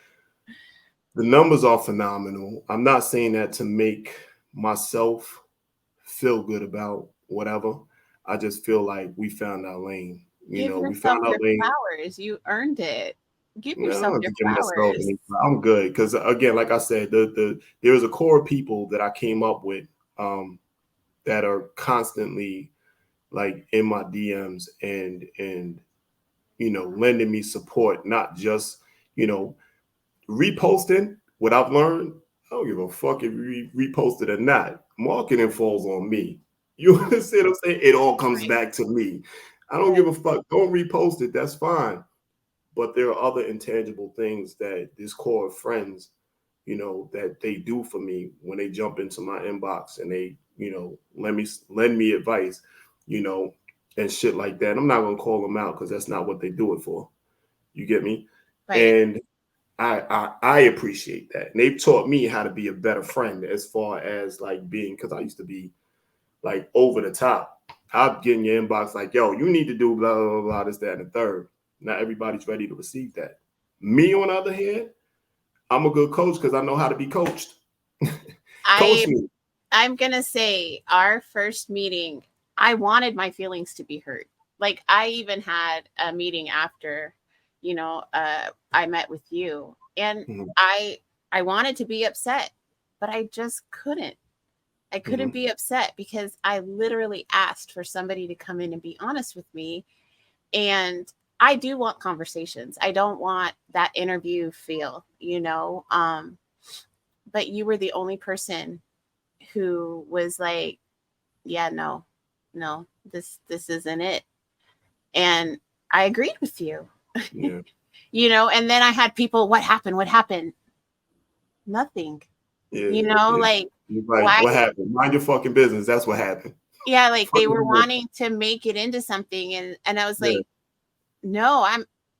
the numbers are phenomenal. I'm not saying that to make myself feel good about whatever. I just feel like we found our lane. Give We yourself found our your lane. flowers. You earned it. Give No, I yourself don't your have to give myself flowers. any. I'm good because again, like I said, there was a core of people that I came up with that are constantly like in my DMs and lending me support, not just reposting what I've learned. I don't give a fuck if you repost it or not. Marketing falls on me. You understand what I'm saying? It all comes Right. back to me. I don't give a fuck. Don't repost it. That's fine. But there are other intangible things that this core of friends, that they do for me when they jump into my inbox and they, lend me advice, and shit like that. I'm not gonna call them out because that's not what they do it for. You get me? Right. And I appreciate that. And they've taught me how to be a better friend as far as like being, because I used to be like over the top. I'd get in your inbox like, yo, you need to do blah, blah, blah, this, that, and the third. Not everybody's ready to receive that. Me, on the other hand, I'm a good coach because I know how to be coached. Coach me. I'm going to say our first meeting, I wanted my feelings to be hurt. Like I even had a meeting after, I met with you, and I wanted to be upset, but I just couldn't. I couldn't be upset because I literally asked for somebody to come in and be honest with me. And I do want conversations. I don't want that interview feel, but you were the only person who was like, yeah, no, this isn't it. And I agreed with you. Yeah. And then I had people, what happened? Nothing. Like, why? What happened? Mind your fucking business. That's what happened. Yeah, like they were wanting to make it into something, and I was like, no,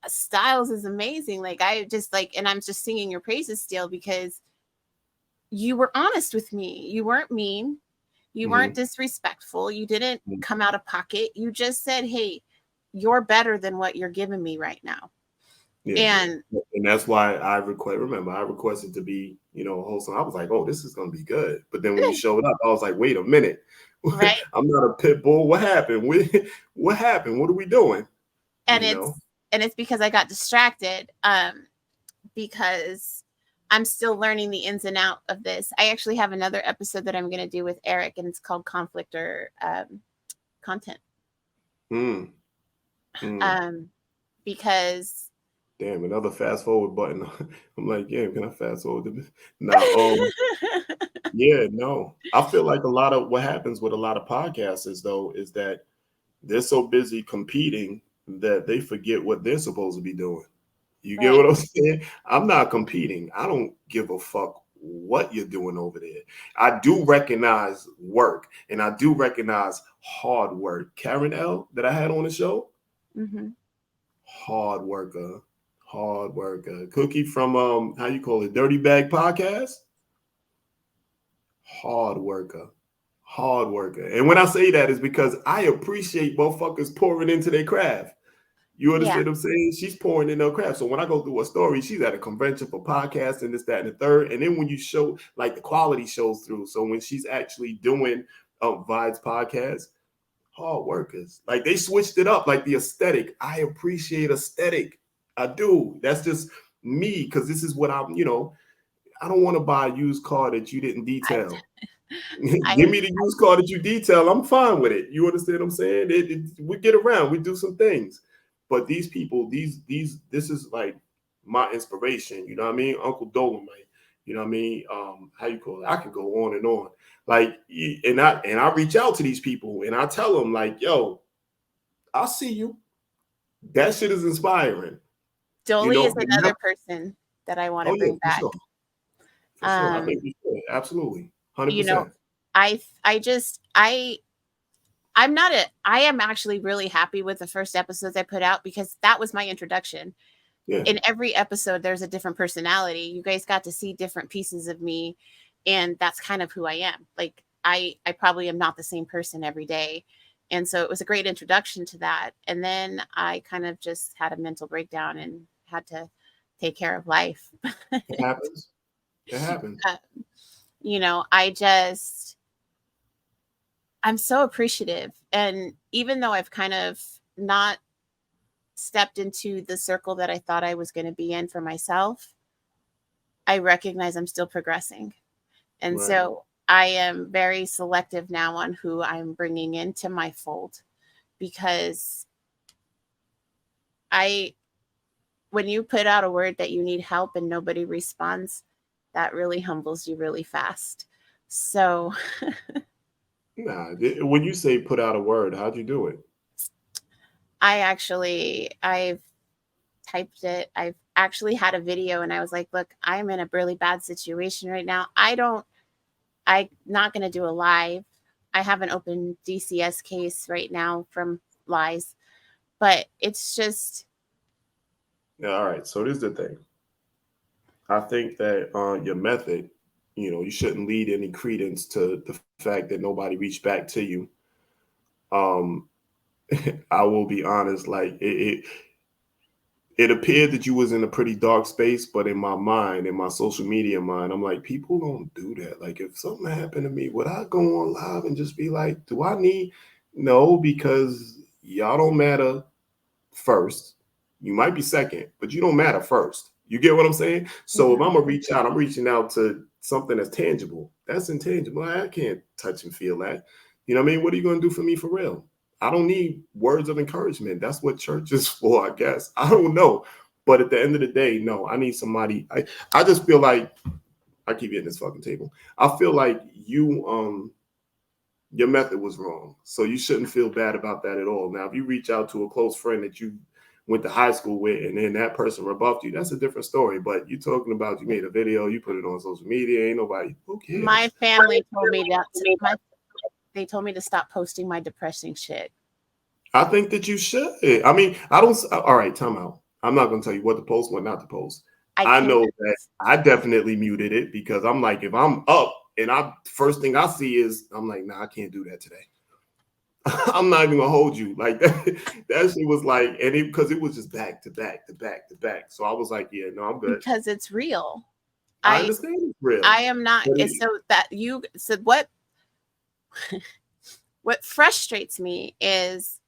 Styles is amazing. Like I just like, and I'm just singing your praises still because you were honest with me. You weren't mean. You weren't disrespectful. You didn't come out of pocket. You just said, hey, you're better than what you're giving me right now. Yeah. And that's why I requested to be, wholesome. I was like, oh, this is going to be good. But then when you showed up, I was like, wait a minute. Right. I'm not a pit bull. What happened? What happened? What are we doing? And it's because I got distracted because I'm still learning the ins and out of this. I actually have another episode that I'm going to do with Eric, and it's called Conflict or Content. Because damn, another fast forward button. I'm like, yeah, can I fast forward? No. Yeah, no. I feel like a lot of what happens with a lot of podcasters, though, is that they're so busy competing that they forget what they're supposed to be doing. You get what I'm saying? I'm not competing. I don't give a fuck what you're doing over there. I do recognize work, and I do recognize hard work. Karen L. that I had on the show, hard worker. Cookie from how you call it, Dirty Bag Podcast. Hard worker. And when I say that is because I appreciate motherfuckers pouring into their craft. You understand what I'm saying? She's pouring in her craft. So when I go through a story, she's at a convention for podcasts and this, that, and the third. And then when you show, like, the quality shows through. So when she's actually doing Vide's podcast, hard workers. Like, they switched it up, like the aesthetic. I appreciate aesthetic. I do. That's just me, because this is what I'm, I don't want to buy a used car that you didn't detail. Give me the used car that you detail. I'm fine with it. You understand what I'm saying? We get around. We do some things. But these people, this is like my inspiration. You know what I mean? Uncle Dolomite. You know what I mean? How you call it? I can go on and on. Like, and I reach out to these people and I tell them, like, yo, I see you. That shit is inspiring. Dolly is another person that I want to bring back. For sure. I think we should. Absolutely. 100%. I am actually really happy with the first episodes I put out because that was my introduction. Yeah. In every episode, there's a different personality. You guys got to see different pieces of me, and that's kind of who I am. Like, I probably am not the same person every day. And so it was a great introduction to that. And then I kind of just had a mental breakdown and had to take care of life. It happens. I'm so appreciative. And even though I've kind of not stepped into the circle that I thought I was going to be in for myself, I recognize I'm still progressing. And so I am very selective now on who I'm bringing into my fold, because when you put out a word that you need help and nobody responds, that really humbles you really fast. So when you say put out a word, how'd you do it? I've typed it. I've actually had a video and I was like, look, I'm in a really bad situation right now. I'm not going to do a live. I have an open DCS case right now from lies, but it's just. Yeah, all right. So this is the thing. I think that your method, you shouldn't lead any credence to the fact that nobody reached back to you. Um, I will be honest, like it appeared that you was in a pretty dark space, but in my mind, in my social media mind, I'm like, people don't do that. Like, if something happened to me, would I go on live and just be like, do I need? No, because y'all don't matter first. You might be second, but you don't matter first. You get what I'm saying? So if I'm gonna reach out, I'm reaching out to something that's tangible. That's intangible. I can't touch and feel that. You know what I mean? What are you gonna do for me for real? I don't need words of encouragement. That's what church is for, I guess. I don't know. But at the end of the day, no, I need somebody. I just feel like I keep hitting this fucking table. I feel like your method was wrong. So you shouldn't feel bad about that at all. Now, if you reach out to a close friend that you went to high school with and then that person rebuffed you, that's a different story. But you're talking about you made a video, you put it on social media, ain't nobody, who cares? My family told me they told me to stop posting my depressing shit. I think that you should. I mean, I don't, all right, time out. I'm not going to tell you what to post, what not to post. I can't. know that I definitely muted it because I'm like, if I'm up and first thing I see is, I'm like, nah, I can't do that today. I'm not even gonna hold you like that. That shit was like, and because it was just back to back to back to back. So I was like, yeah, no, I'm good. Because it's real. I understand it's real. I am not. So that you said what frustrates me is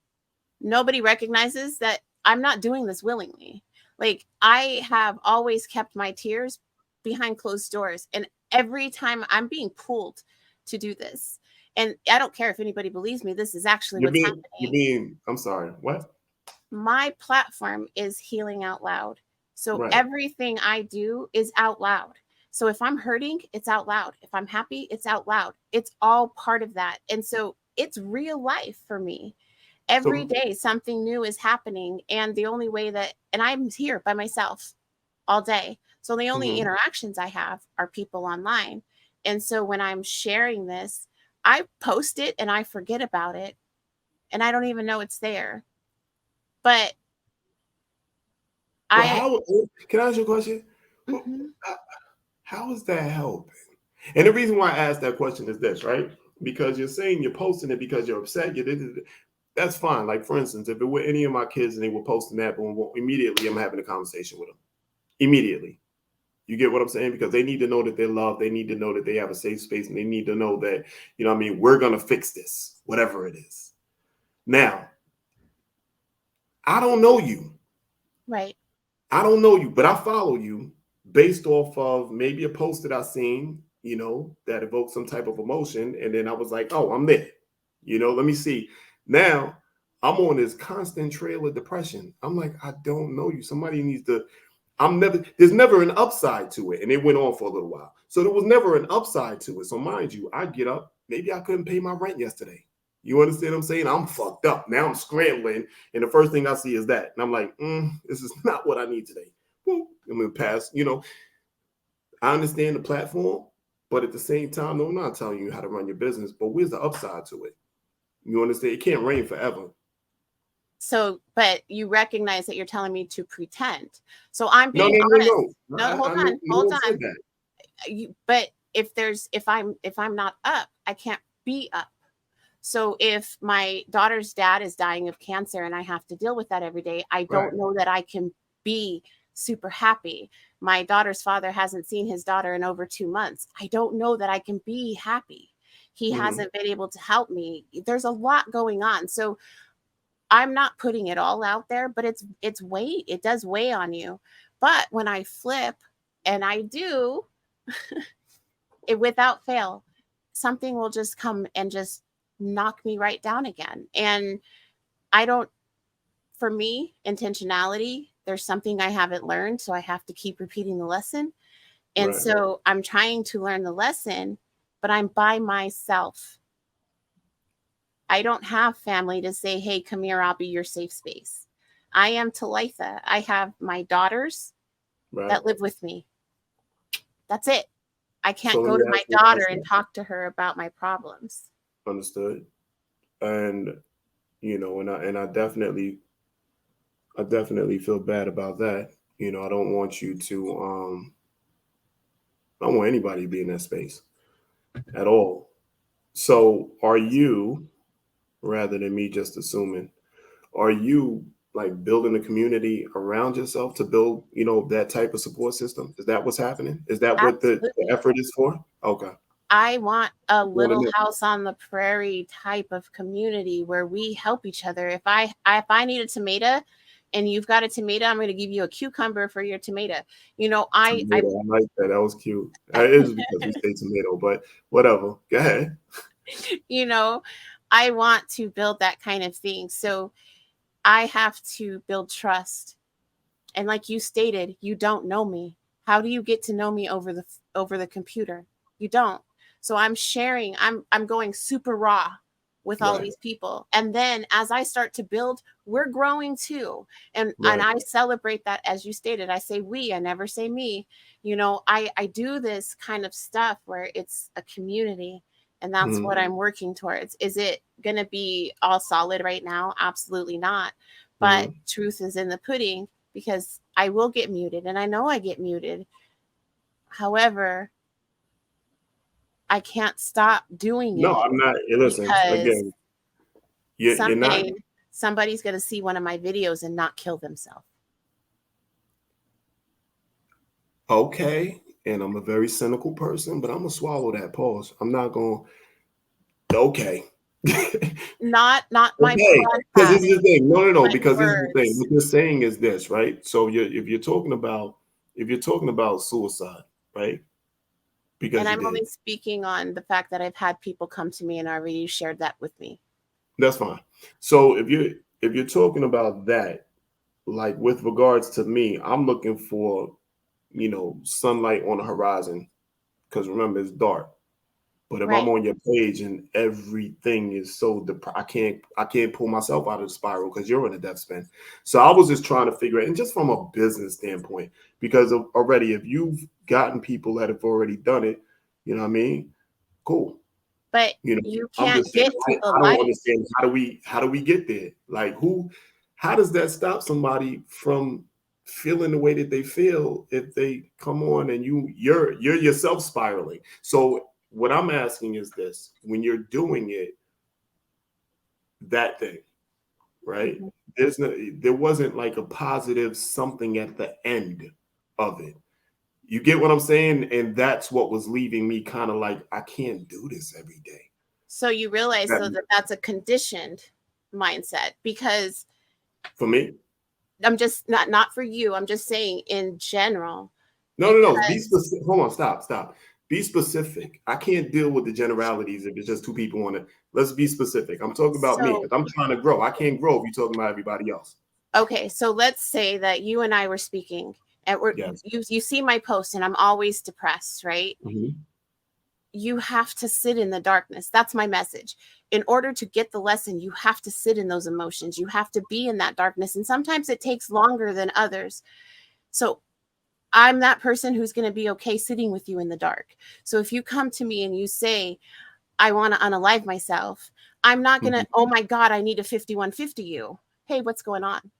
nobody recognizes that I'm not doing this willingly. Like, I have always kept my tears behind closed doors, and every time I'm being pulled to do this. And I don't care if anybody believes me, this is actually what's happening. I'm sorry, what? My platform is healing out loud. So Right. everything I do is out loud. So if I'm hurting, it's out loud. If I'm happy, it's out loud. It's all part of that. And so it's real life for me. Every day something new is happening. And the only way and I'm here by myself all day. So the only interactions I have are people online. And so when I'm sharing this, I post it and I forget about it. And I don't even know it's there. But can I ask you a question? How is that helping? And the reason why I asked that question is this, right? Because you're saying you're posting it because you're upset. That's fine. Like, for instance, if it were any of my kids and they were posting that, boom, immediately I'm having a conversation with them. Immediately. You get what I'm saying? Because they need to know that they're loved. They need to know that they have a safe space, and they need to know that, you know what I mean, we're going to fix this, whatever it is. Now, I don't know you. Right. I don't know you, but I follow you based off of maybe a post that I seen, that evoked some type of emotion. And then I was like, oh, I'm there. Let me see. Now I'm on this constant trail of depression. I'm like, I don't know you. Somebody needs to, there's never an upside to it. And it went on for a little while. So there was never an upside to it. So mind you, I get up, maybe I couldn't pay my rent yesterday. You understand what I'm saying? I'm fucked up. Now I'm scrambling. And the first thing I see is that. And I'm like, this is not what I need today. I'm going to pass. I understand the platform, but at the same time, no, I'm not telling you how to run your business, but where's the upside to it? You understand? It can't rain forever. So, but you recognize that you're telling me to pretend. So I'm being honest. No, hold on. But if I'm not up, I can't be up. So if my daughter's dad is dying of cancer and I have to deal with that every day, I don't know that I can be super happy. My daughter's father hasn't seen his daughter in over 2 months. I don't know that I can be happy. He hasn't been able to help me. There's a lot going on. So I'm not putting it all out there, but it does weigh on you. But when I flip, and I do, it without fail, something will just come and just knock me right down again. And for me, intentionality, there's something I haven't learned, so I have to keep repeating the lesson. And so I'm trying to learn the lesson, but I'm by myself. I don't have family to say, hey, come here, I'll be your safe space. I am Talitha. I have my daughters that live with me. That's it. I can't go to my daughter and talk to her about my problems. Understood. And, and I definitely feel bad about that. I don't want you to, I don't want anybody to be in that space at all. So are you, rather than me just assuming, are you like building a community around yourself to build, that type of support system? Is that what's happening? Is that what the Absolutely. effort is for? Okay. I want a Wanna little know. house on the prairie type of community where we help each other. If I need a tomato and you've got a tomato, I'm going to give you a cucumber for your tomato. I Tomato. I like that. That was cute. It is because we say tomato, but whatever. Go ahead. you know, I want to build that kind of thing. So I have to build trust. And like you stated, you don't know me. How do you get to know me over the computer? You don't. So I'm sharing, I'm going super raw with all Right. these people. And then as I start to build, we're growing too. And Right. I celebrate that, as you stated. I say we, I never say me. I do this kind of stuff where it's a community, and that's Mhm. what I'm working towards. Is it going to be all solid right now? Absolutely not. But Mhm. truth is in the pudding, because I will get muted, and I know I get muted. However, I can't stop doing No, it I'm not. Listen, because again, you're not. someday somebody's going to see one of my videos and not kill themselves. Okay, and I'm a very cynical person, but I'm gonna swallow that pause. I'm not gonna. Okay. Not my Okay, because podcast, this is the thing. No, no, no. my Because this is the thing. words. What you're saying is this, right? So if you're talking about suicide, right? And Because you I'm did. only speaking on the fact that I've had people come to me and already shared that with me. That's fine. So if you're talking about that, like with regards to me, I'm looking for sunlight on the horizon because remember it's dark. But if I'm Right. on your page and everything is so I can't pull myself out of the spiral because you're in a death spin. So I was just trying to figure it, and just from a business standpoint, because already if you've gotten people that have already done it, you know what I mean? Cool. But you I'm can't just saying get to the I don't light. understand how do we get there? Like how does that stop somebody from feeling the way that they feel if they come on and you're yourself spiraling? So what I'm asking is this: when you're doing it, that thing, right? Mhm. There wasn't like a positive something at the end of it. You get what I'm saying? And that's what was leaving me kind of like, I can't do this every day. So you realize, That, though, that that's a conditioned mindset, because for me, I'm just not for you. I'm just saying in general, no, no, no. Be because specific. Hold on, stop. Be specific. I can't deal with the generalities if it's just two people on it. Let's be specific. I'm talking about me so because I'm trying to grow. I can't grow if you're talking about everybody else. okay, so let's say that you and I were speaking, and Yes. you see my post, and I'm always depressed, right? Mhm. You have to sit in the darkness. That's my message. In order to get the lesson, you have to sit in those emotions. You have to be in that darkness, and sometimes it takes longer than others. So I'm that person who's going to be okay sitting with you in the dark. So if you come to me and you say, I want to unalive myself, I'm not going to, Mhm. oh my God, I need a 5150 you. Hey, what's going on?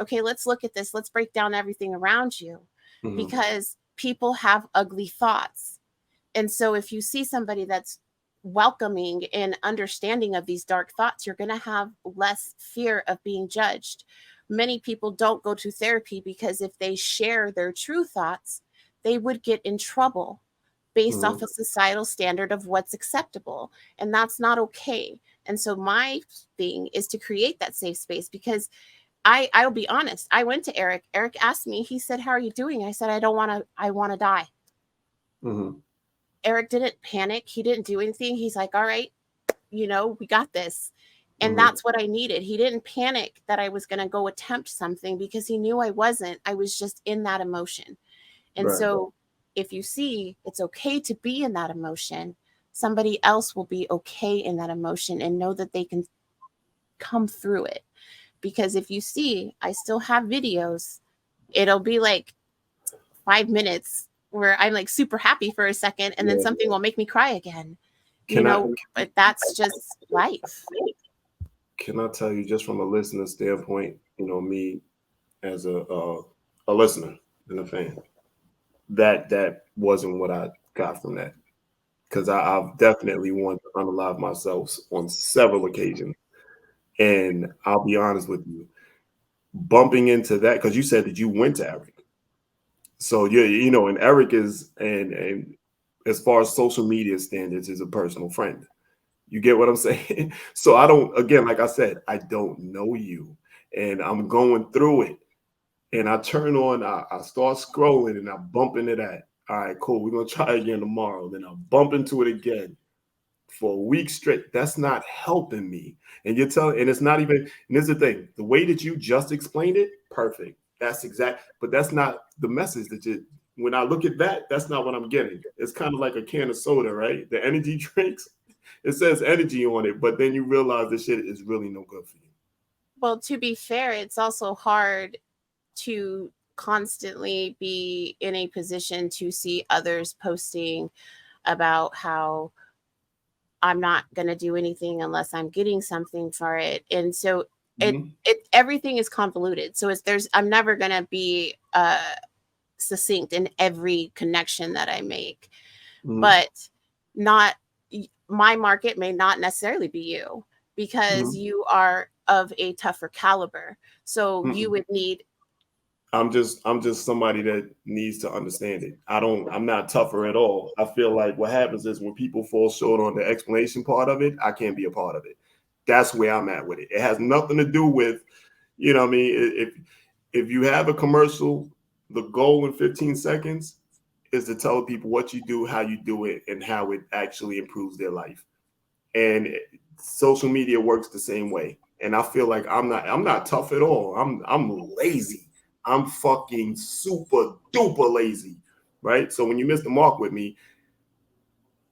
Okay, let's look at this. Let's break down everything around you, Mhm. because people have ugly thoughts. And so if you see somebody that's welcoming and understanding of these dark thoughts, you're going to have less fear of being judged. Many people don't go to therapy because if they share their true thoughts, they would get in trouble based off Mhm. a societal standard of what's acceptable. And that's not okay. And so my thing is to create that safe space, because I'll be honest. I went to Eric. Eric asked me, he said, "How are you doing?" I said, I want to die." Mhm. Eric didn't panic. He didn't do anything. He's like, "All right, we got this." And Mhm. that's what I needed. He didn't panic that I was going to go attempt something, because he knew I wasn't. I was just in that emotion. And Right. so if you see it's okay to be in that emotion, somebody else will be okay in that emotion and know that they can come through it. Because if you see, I still have videos. It'll be like 5 minutes where I'm like super happy for a second, and then Yeah. something will make me cry again. Can I But that's just life. can I tell you just from a listener standpoint? Me as a listener and a fan. That wasn't what I got from that. Because I've definitely wanted to unalive myself on several occasions. And I'll be honest with you, bumping into that, because you said that you went to Eric. So and Eric is and as far as social media standards, is a personal friend. You get what I'm saying? So I don't, again, like I said, I don't know you. And I'm going through it. And I turn on, I start scrolling and I bump into that. All right, cool. We're gonna try again tomorrow. Then I bump into it again for a week straight. That's not helping me. And you're telling, and it's not even, and this is the thing, the way that you just explained it, perfect. That's exact, but that's not the message that you, when I look at that, that's not what I'm getting. It's kind of like a can of soda, right? The energy drinks, it says energy on it, but then you realize this shit is really no good for you. Well, to be fair, it's also hard to constantly be in a position to see others posting about how I'm not going to do anything unless I'm getting something for it. And so it everything is convoluted. So I'm never going to be succinct in every connection that I make. But not my market may not necessarily be you, because you are of a tougher caliber. So you would need. I'm just somebody that needs to understand it. I'm not tougher at all. I feel like what happens is when people fall short on the explanation part of it, I can't be a part of it. That's where I'm at with it. It has nothing to do with, what I mean? If you have a commercial, the goal in 15 seconds is to tell people what you do, how you do it, and how it actually improves their life. And social media works the same way. And I feel like I'm not tough at all. I'm lazy. I'm fucking super duper lazy, right? So when you miss the mark with me,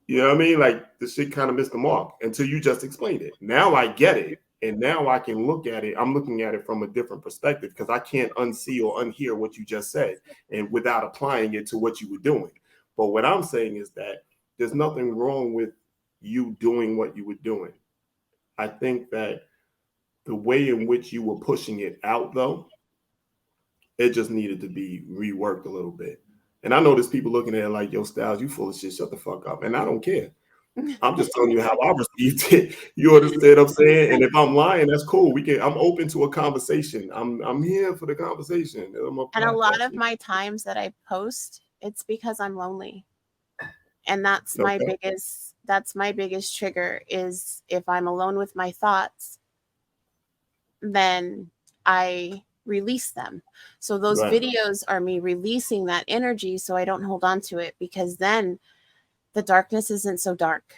you know what I mean? Like the shit kind of missed the mark until you just explained it. Now I get it. And now I can look at it. I'm looking at it from a different perspective because I can't unsee or unhear what you just said and without applying it to what you were doing. But what I'm saying is that there's nothing wrong with you doing what you were doing. I think that the way in which you were pushing it out, though, it just needed to be reworked a little bit. And I know there's people looking at it like, yo, Styles, you full of shit, shut the fuck up. And I don't care. I'm just telling you how I received it. You understand what I'm saying? And if I'm lying, that's cool. I'm open to a conversation. I'm here for the conversation. And a lot of my times that I post, it's because I'm lonely. And that's my biggest trigger is if I'm alone with my thoughts, then I release them. So those videos are me releasing that energy so I don't hold on to it, because then the darkness isn't so dark,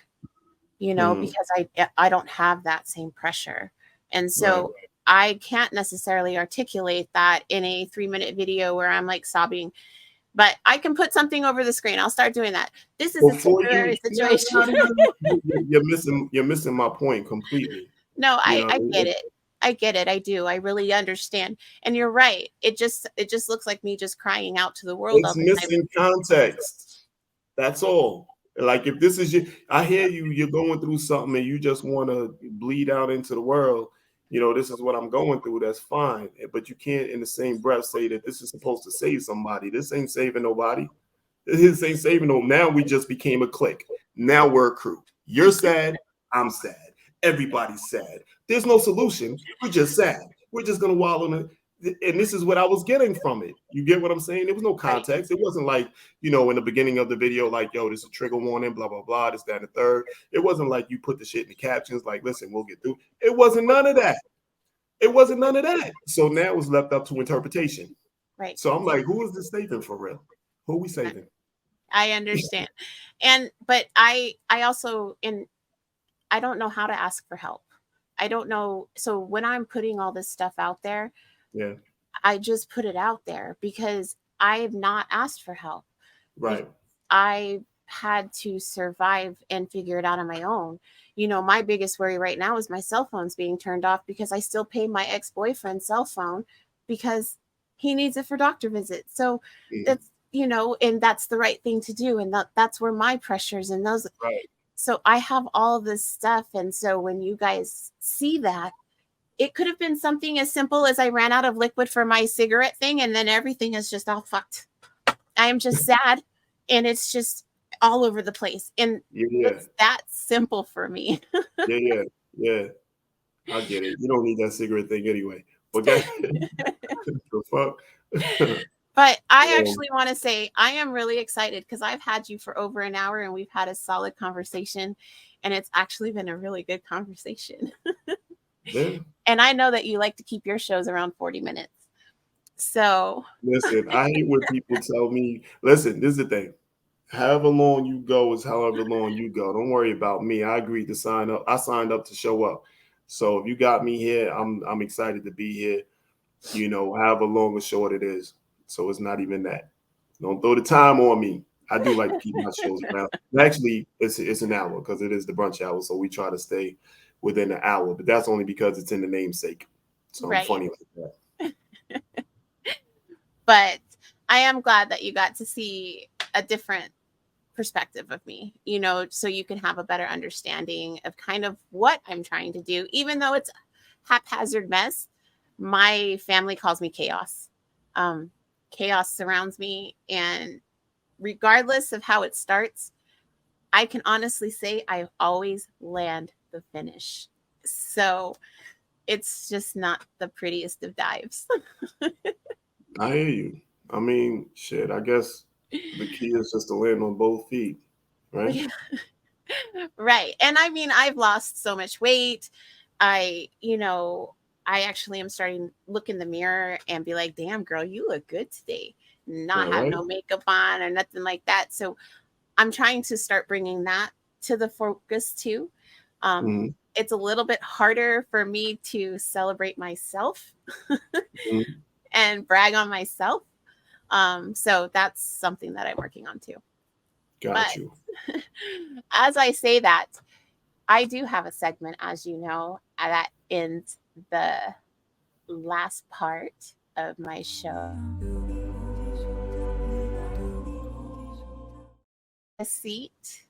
because I don't have that same pressure. And so I can't necessarily articulate that in a 3-minute video where I'm like sobbing, but I can put something over the screen. I'll start doing that. This is a temporary situation. You're missing my point completely. No, I get it. I get it. I do. I really understand. And you're right. It just looks like me just crying out to the world. It's missing context. That's all. Like if this is I hear you're going through something and you just want to bleed out into the world. This is what I'm going through. That's fine. But you can't in the same breath say that this is supposed to save somebody. This ain't saving nobody. This ain't saving no. Now we just became a clique. Now we're a crew. You're sad. I'm sad. Everybody's sad. There's no solution. We're just sad. We're just going to wallow in it. And this is what I was getting from it. You get what I'm saying? There was no context. It wasn't like, in the beginning of the video, like, yo, this is a trigger warning, blah, blah, blah, this, that, and the third. It wasn't like you put the shit in the captions, like, listen, we'll get through. It wasn't none of that. So now it was left up to interpretation. Right. So I'm like, who is this saving for real? Who are we saving? I understand. But I also, I don't know how to ask for help. I don't know. So when I'm putting all this stuff out there, I just put it out there because I have not asked for help. Right. I had to survive and figure it out on my own. My biggest worry right now is my cell phone's being turned off because I still pay my ex-boyfriend's cell phone because he needs it for doctor visits. So that's, and that's the right thing to do. And that's where my pressures and those. Right. So I have all this stuff. And so when you guys see that, it could have been something as simple as I ran out of liquid for my cigarette thing. And then everything is just all fucked. I am just sad. And it's just, all over the place. And Yeah. it's that simple for me. Yeah. I get it. You don't need that cigarette thing anyway. But the fuck. But I actually want to say I am really excited because I've had you for over an hour and we've had a solid conversation, and it's actually been a really good conversation. Yeah. And I know that you like to keep your shows around 40 minutes. So Listen, I hate when people tell me, listen, this is the thing. However long you go is however long you go. Don't worry about me. I agreed to sign up. I signed up to show up. So if you got me here, I'm excited to be here. You know, however long or short it is. So it's not even that. Don't throw the time on me. I do like to keep my shows around. Actually, it's an hour because it is the brunch hour. So we try to stay within an hour, but that's only because it's in the namesake. So I'm right. funny like that. But I am glad that you got to see a different perspective of me, you know, so you can have a better understanding of kind of what I'm trying to do. Even though it's haphazard mess, my family calls me chaos. Chaos surrounds me, and regardless of how it starts, I can honestly say I always land the finish. So it's just not the prettiest of dives. I hear you. I mean, shit, I guess the key is just to land on both feet, right? Right. And I mean, I've lost so much weight. I, you know, I actually am starting to look in the mirror and be like, damn, girl, you look good today. Not All have right. no makeup on or nothing like that. So I'm trying to start bringing that to the focus too. Mm-hmm. It's a little bit harder for me to celebrate myself Mm-hmm. and brag on myself. So that's something that I'm working on too. Got But you. as I say that, I do have a segment, as you know, that ends the last part of my show. A seat.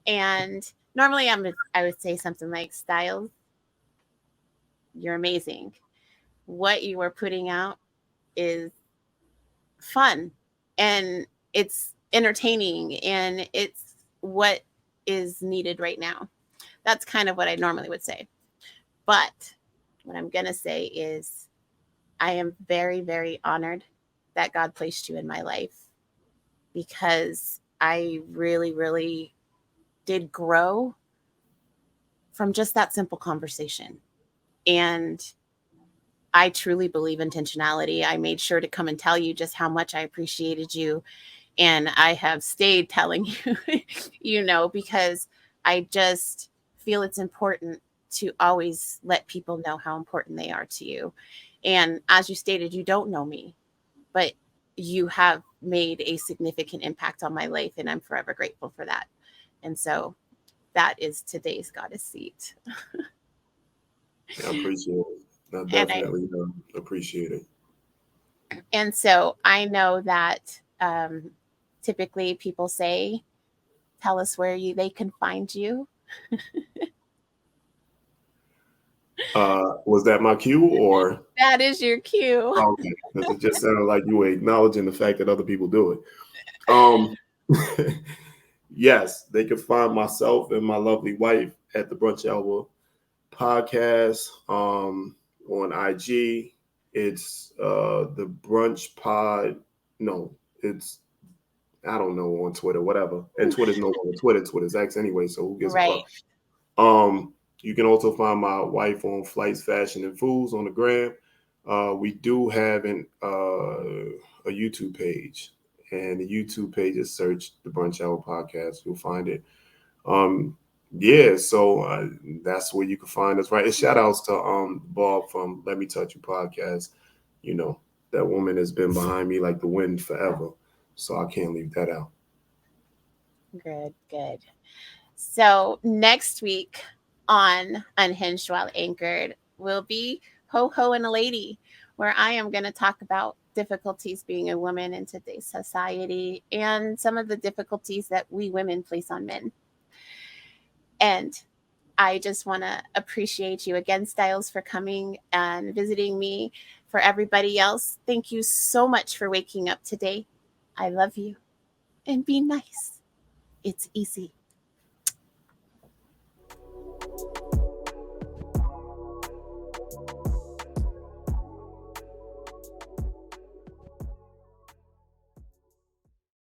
And normally I would say something like, Styles, you're amazing. What you are putting out is fun and it's entertaining and it's what is needed right now. That's kind of what I normally would say. But what I'm going to say is I am very, very honored that God placed you in my life, because I really, really did grow from just that simple conversation. And I truly believe intentionality. I made sure to come and tell you just how much I appreciated you. And I have stayed telling you, you know, because I just feel it's important to always let people know how important they are to you. And as you stated, you don't know me, but you have made a significant impact on my life, and I'm forever grateful for that. And so that is today's Goddess Seat. I appreciate it. I And I definitely appreciate it. and so I know that typically people say, tell us where they can find you. Was that my cue or? That is your cue. Okay, because it just sounded like you were acknowledging the fact that other people do it. Um, yes, they can find myself and my lovely wife at the Brunch Hour podcast on IG. It's the Brunch Pod. No, it's I don't know on Twitter, whatever. And Twitter's no longer Twitter. Twitter's X anyway, so who gives a Right. fuck? You can also find my wife on Flights, Fashion, and Foods on the gram. We do have a YouTube page, and the YouTube page is search the Brunch Hour Podcast. You'll find it. Yeah, so that's where you can find us. Right. And shout outs to Bob from Let Me Touch You Podcast. You know, that woman has been behind me like the wind forever. So I can't leave that out. Good, good. So next week on Unhinged While Anchored will be Ho Ho and a Lady, where I am going to talk about difficulties being a woman in today's society and some of the difficulties that we women place on men. And I just want to appreciate you again, Styles, for coming and visiting me. For everybody else, thank you so much for waking up today. I love you, and be nice. It's easy.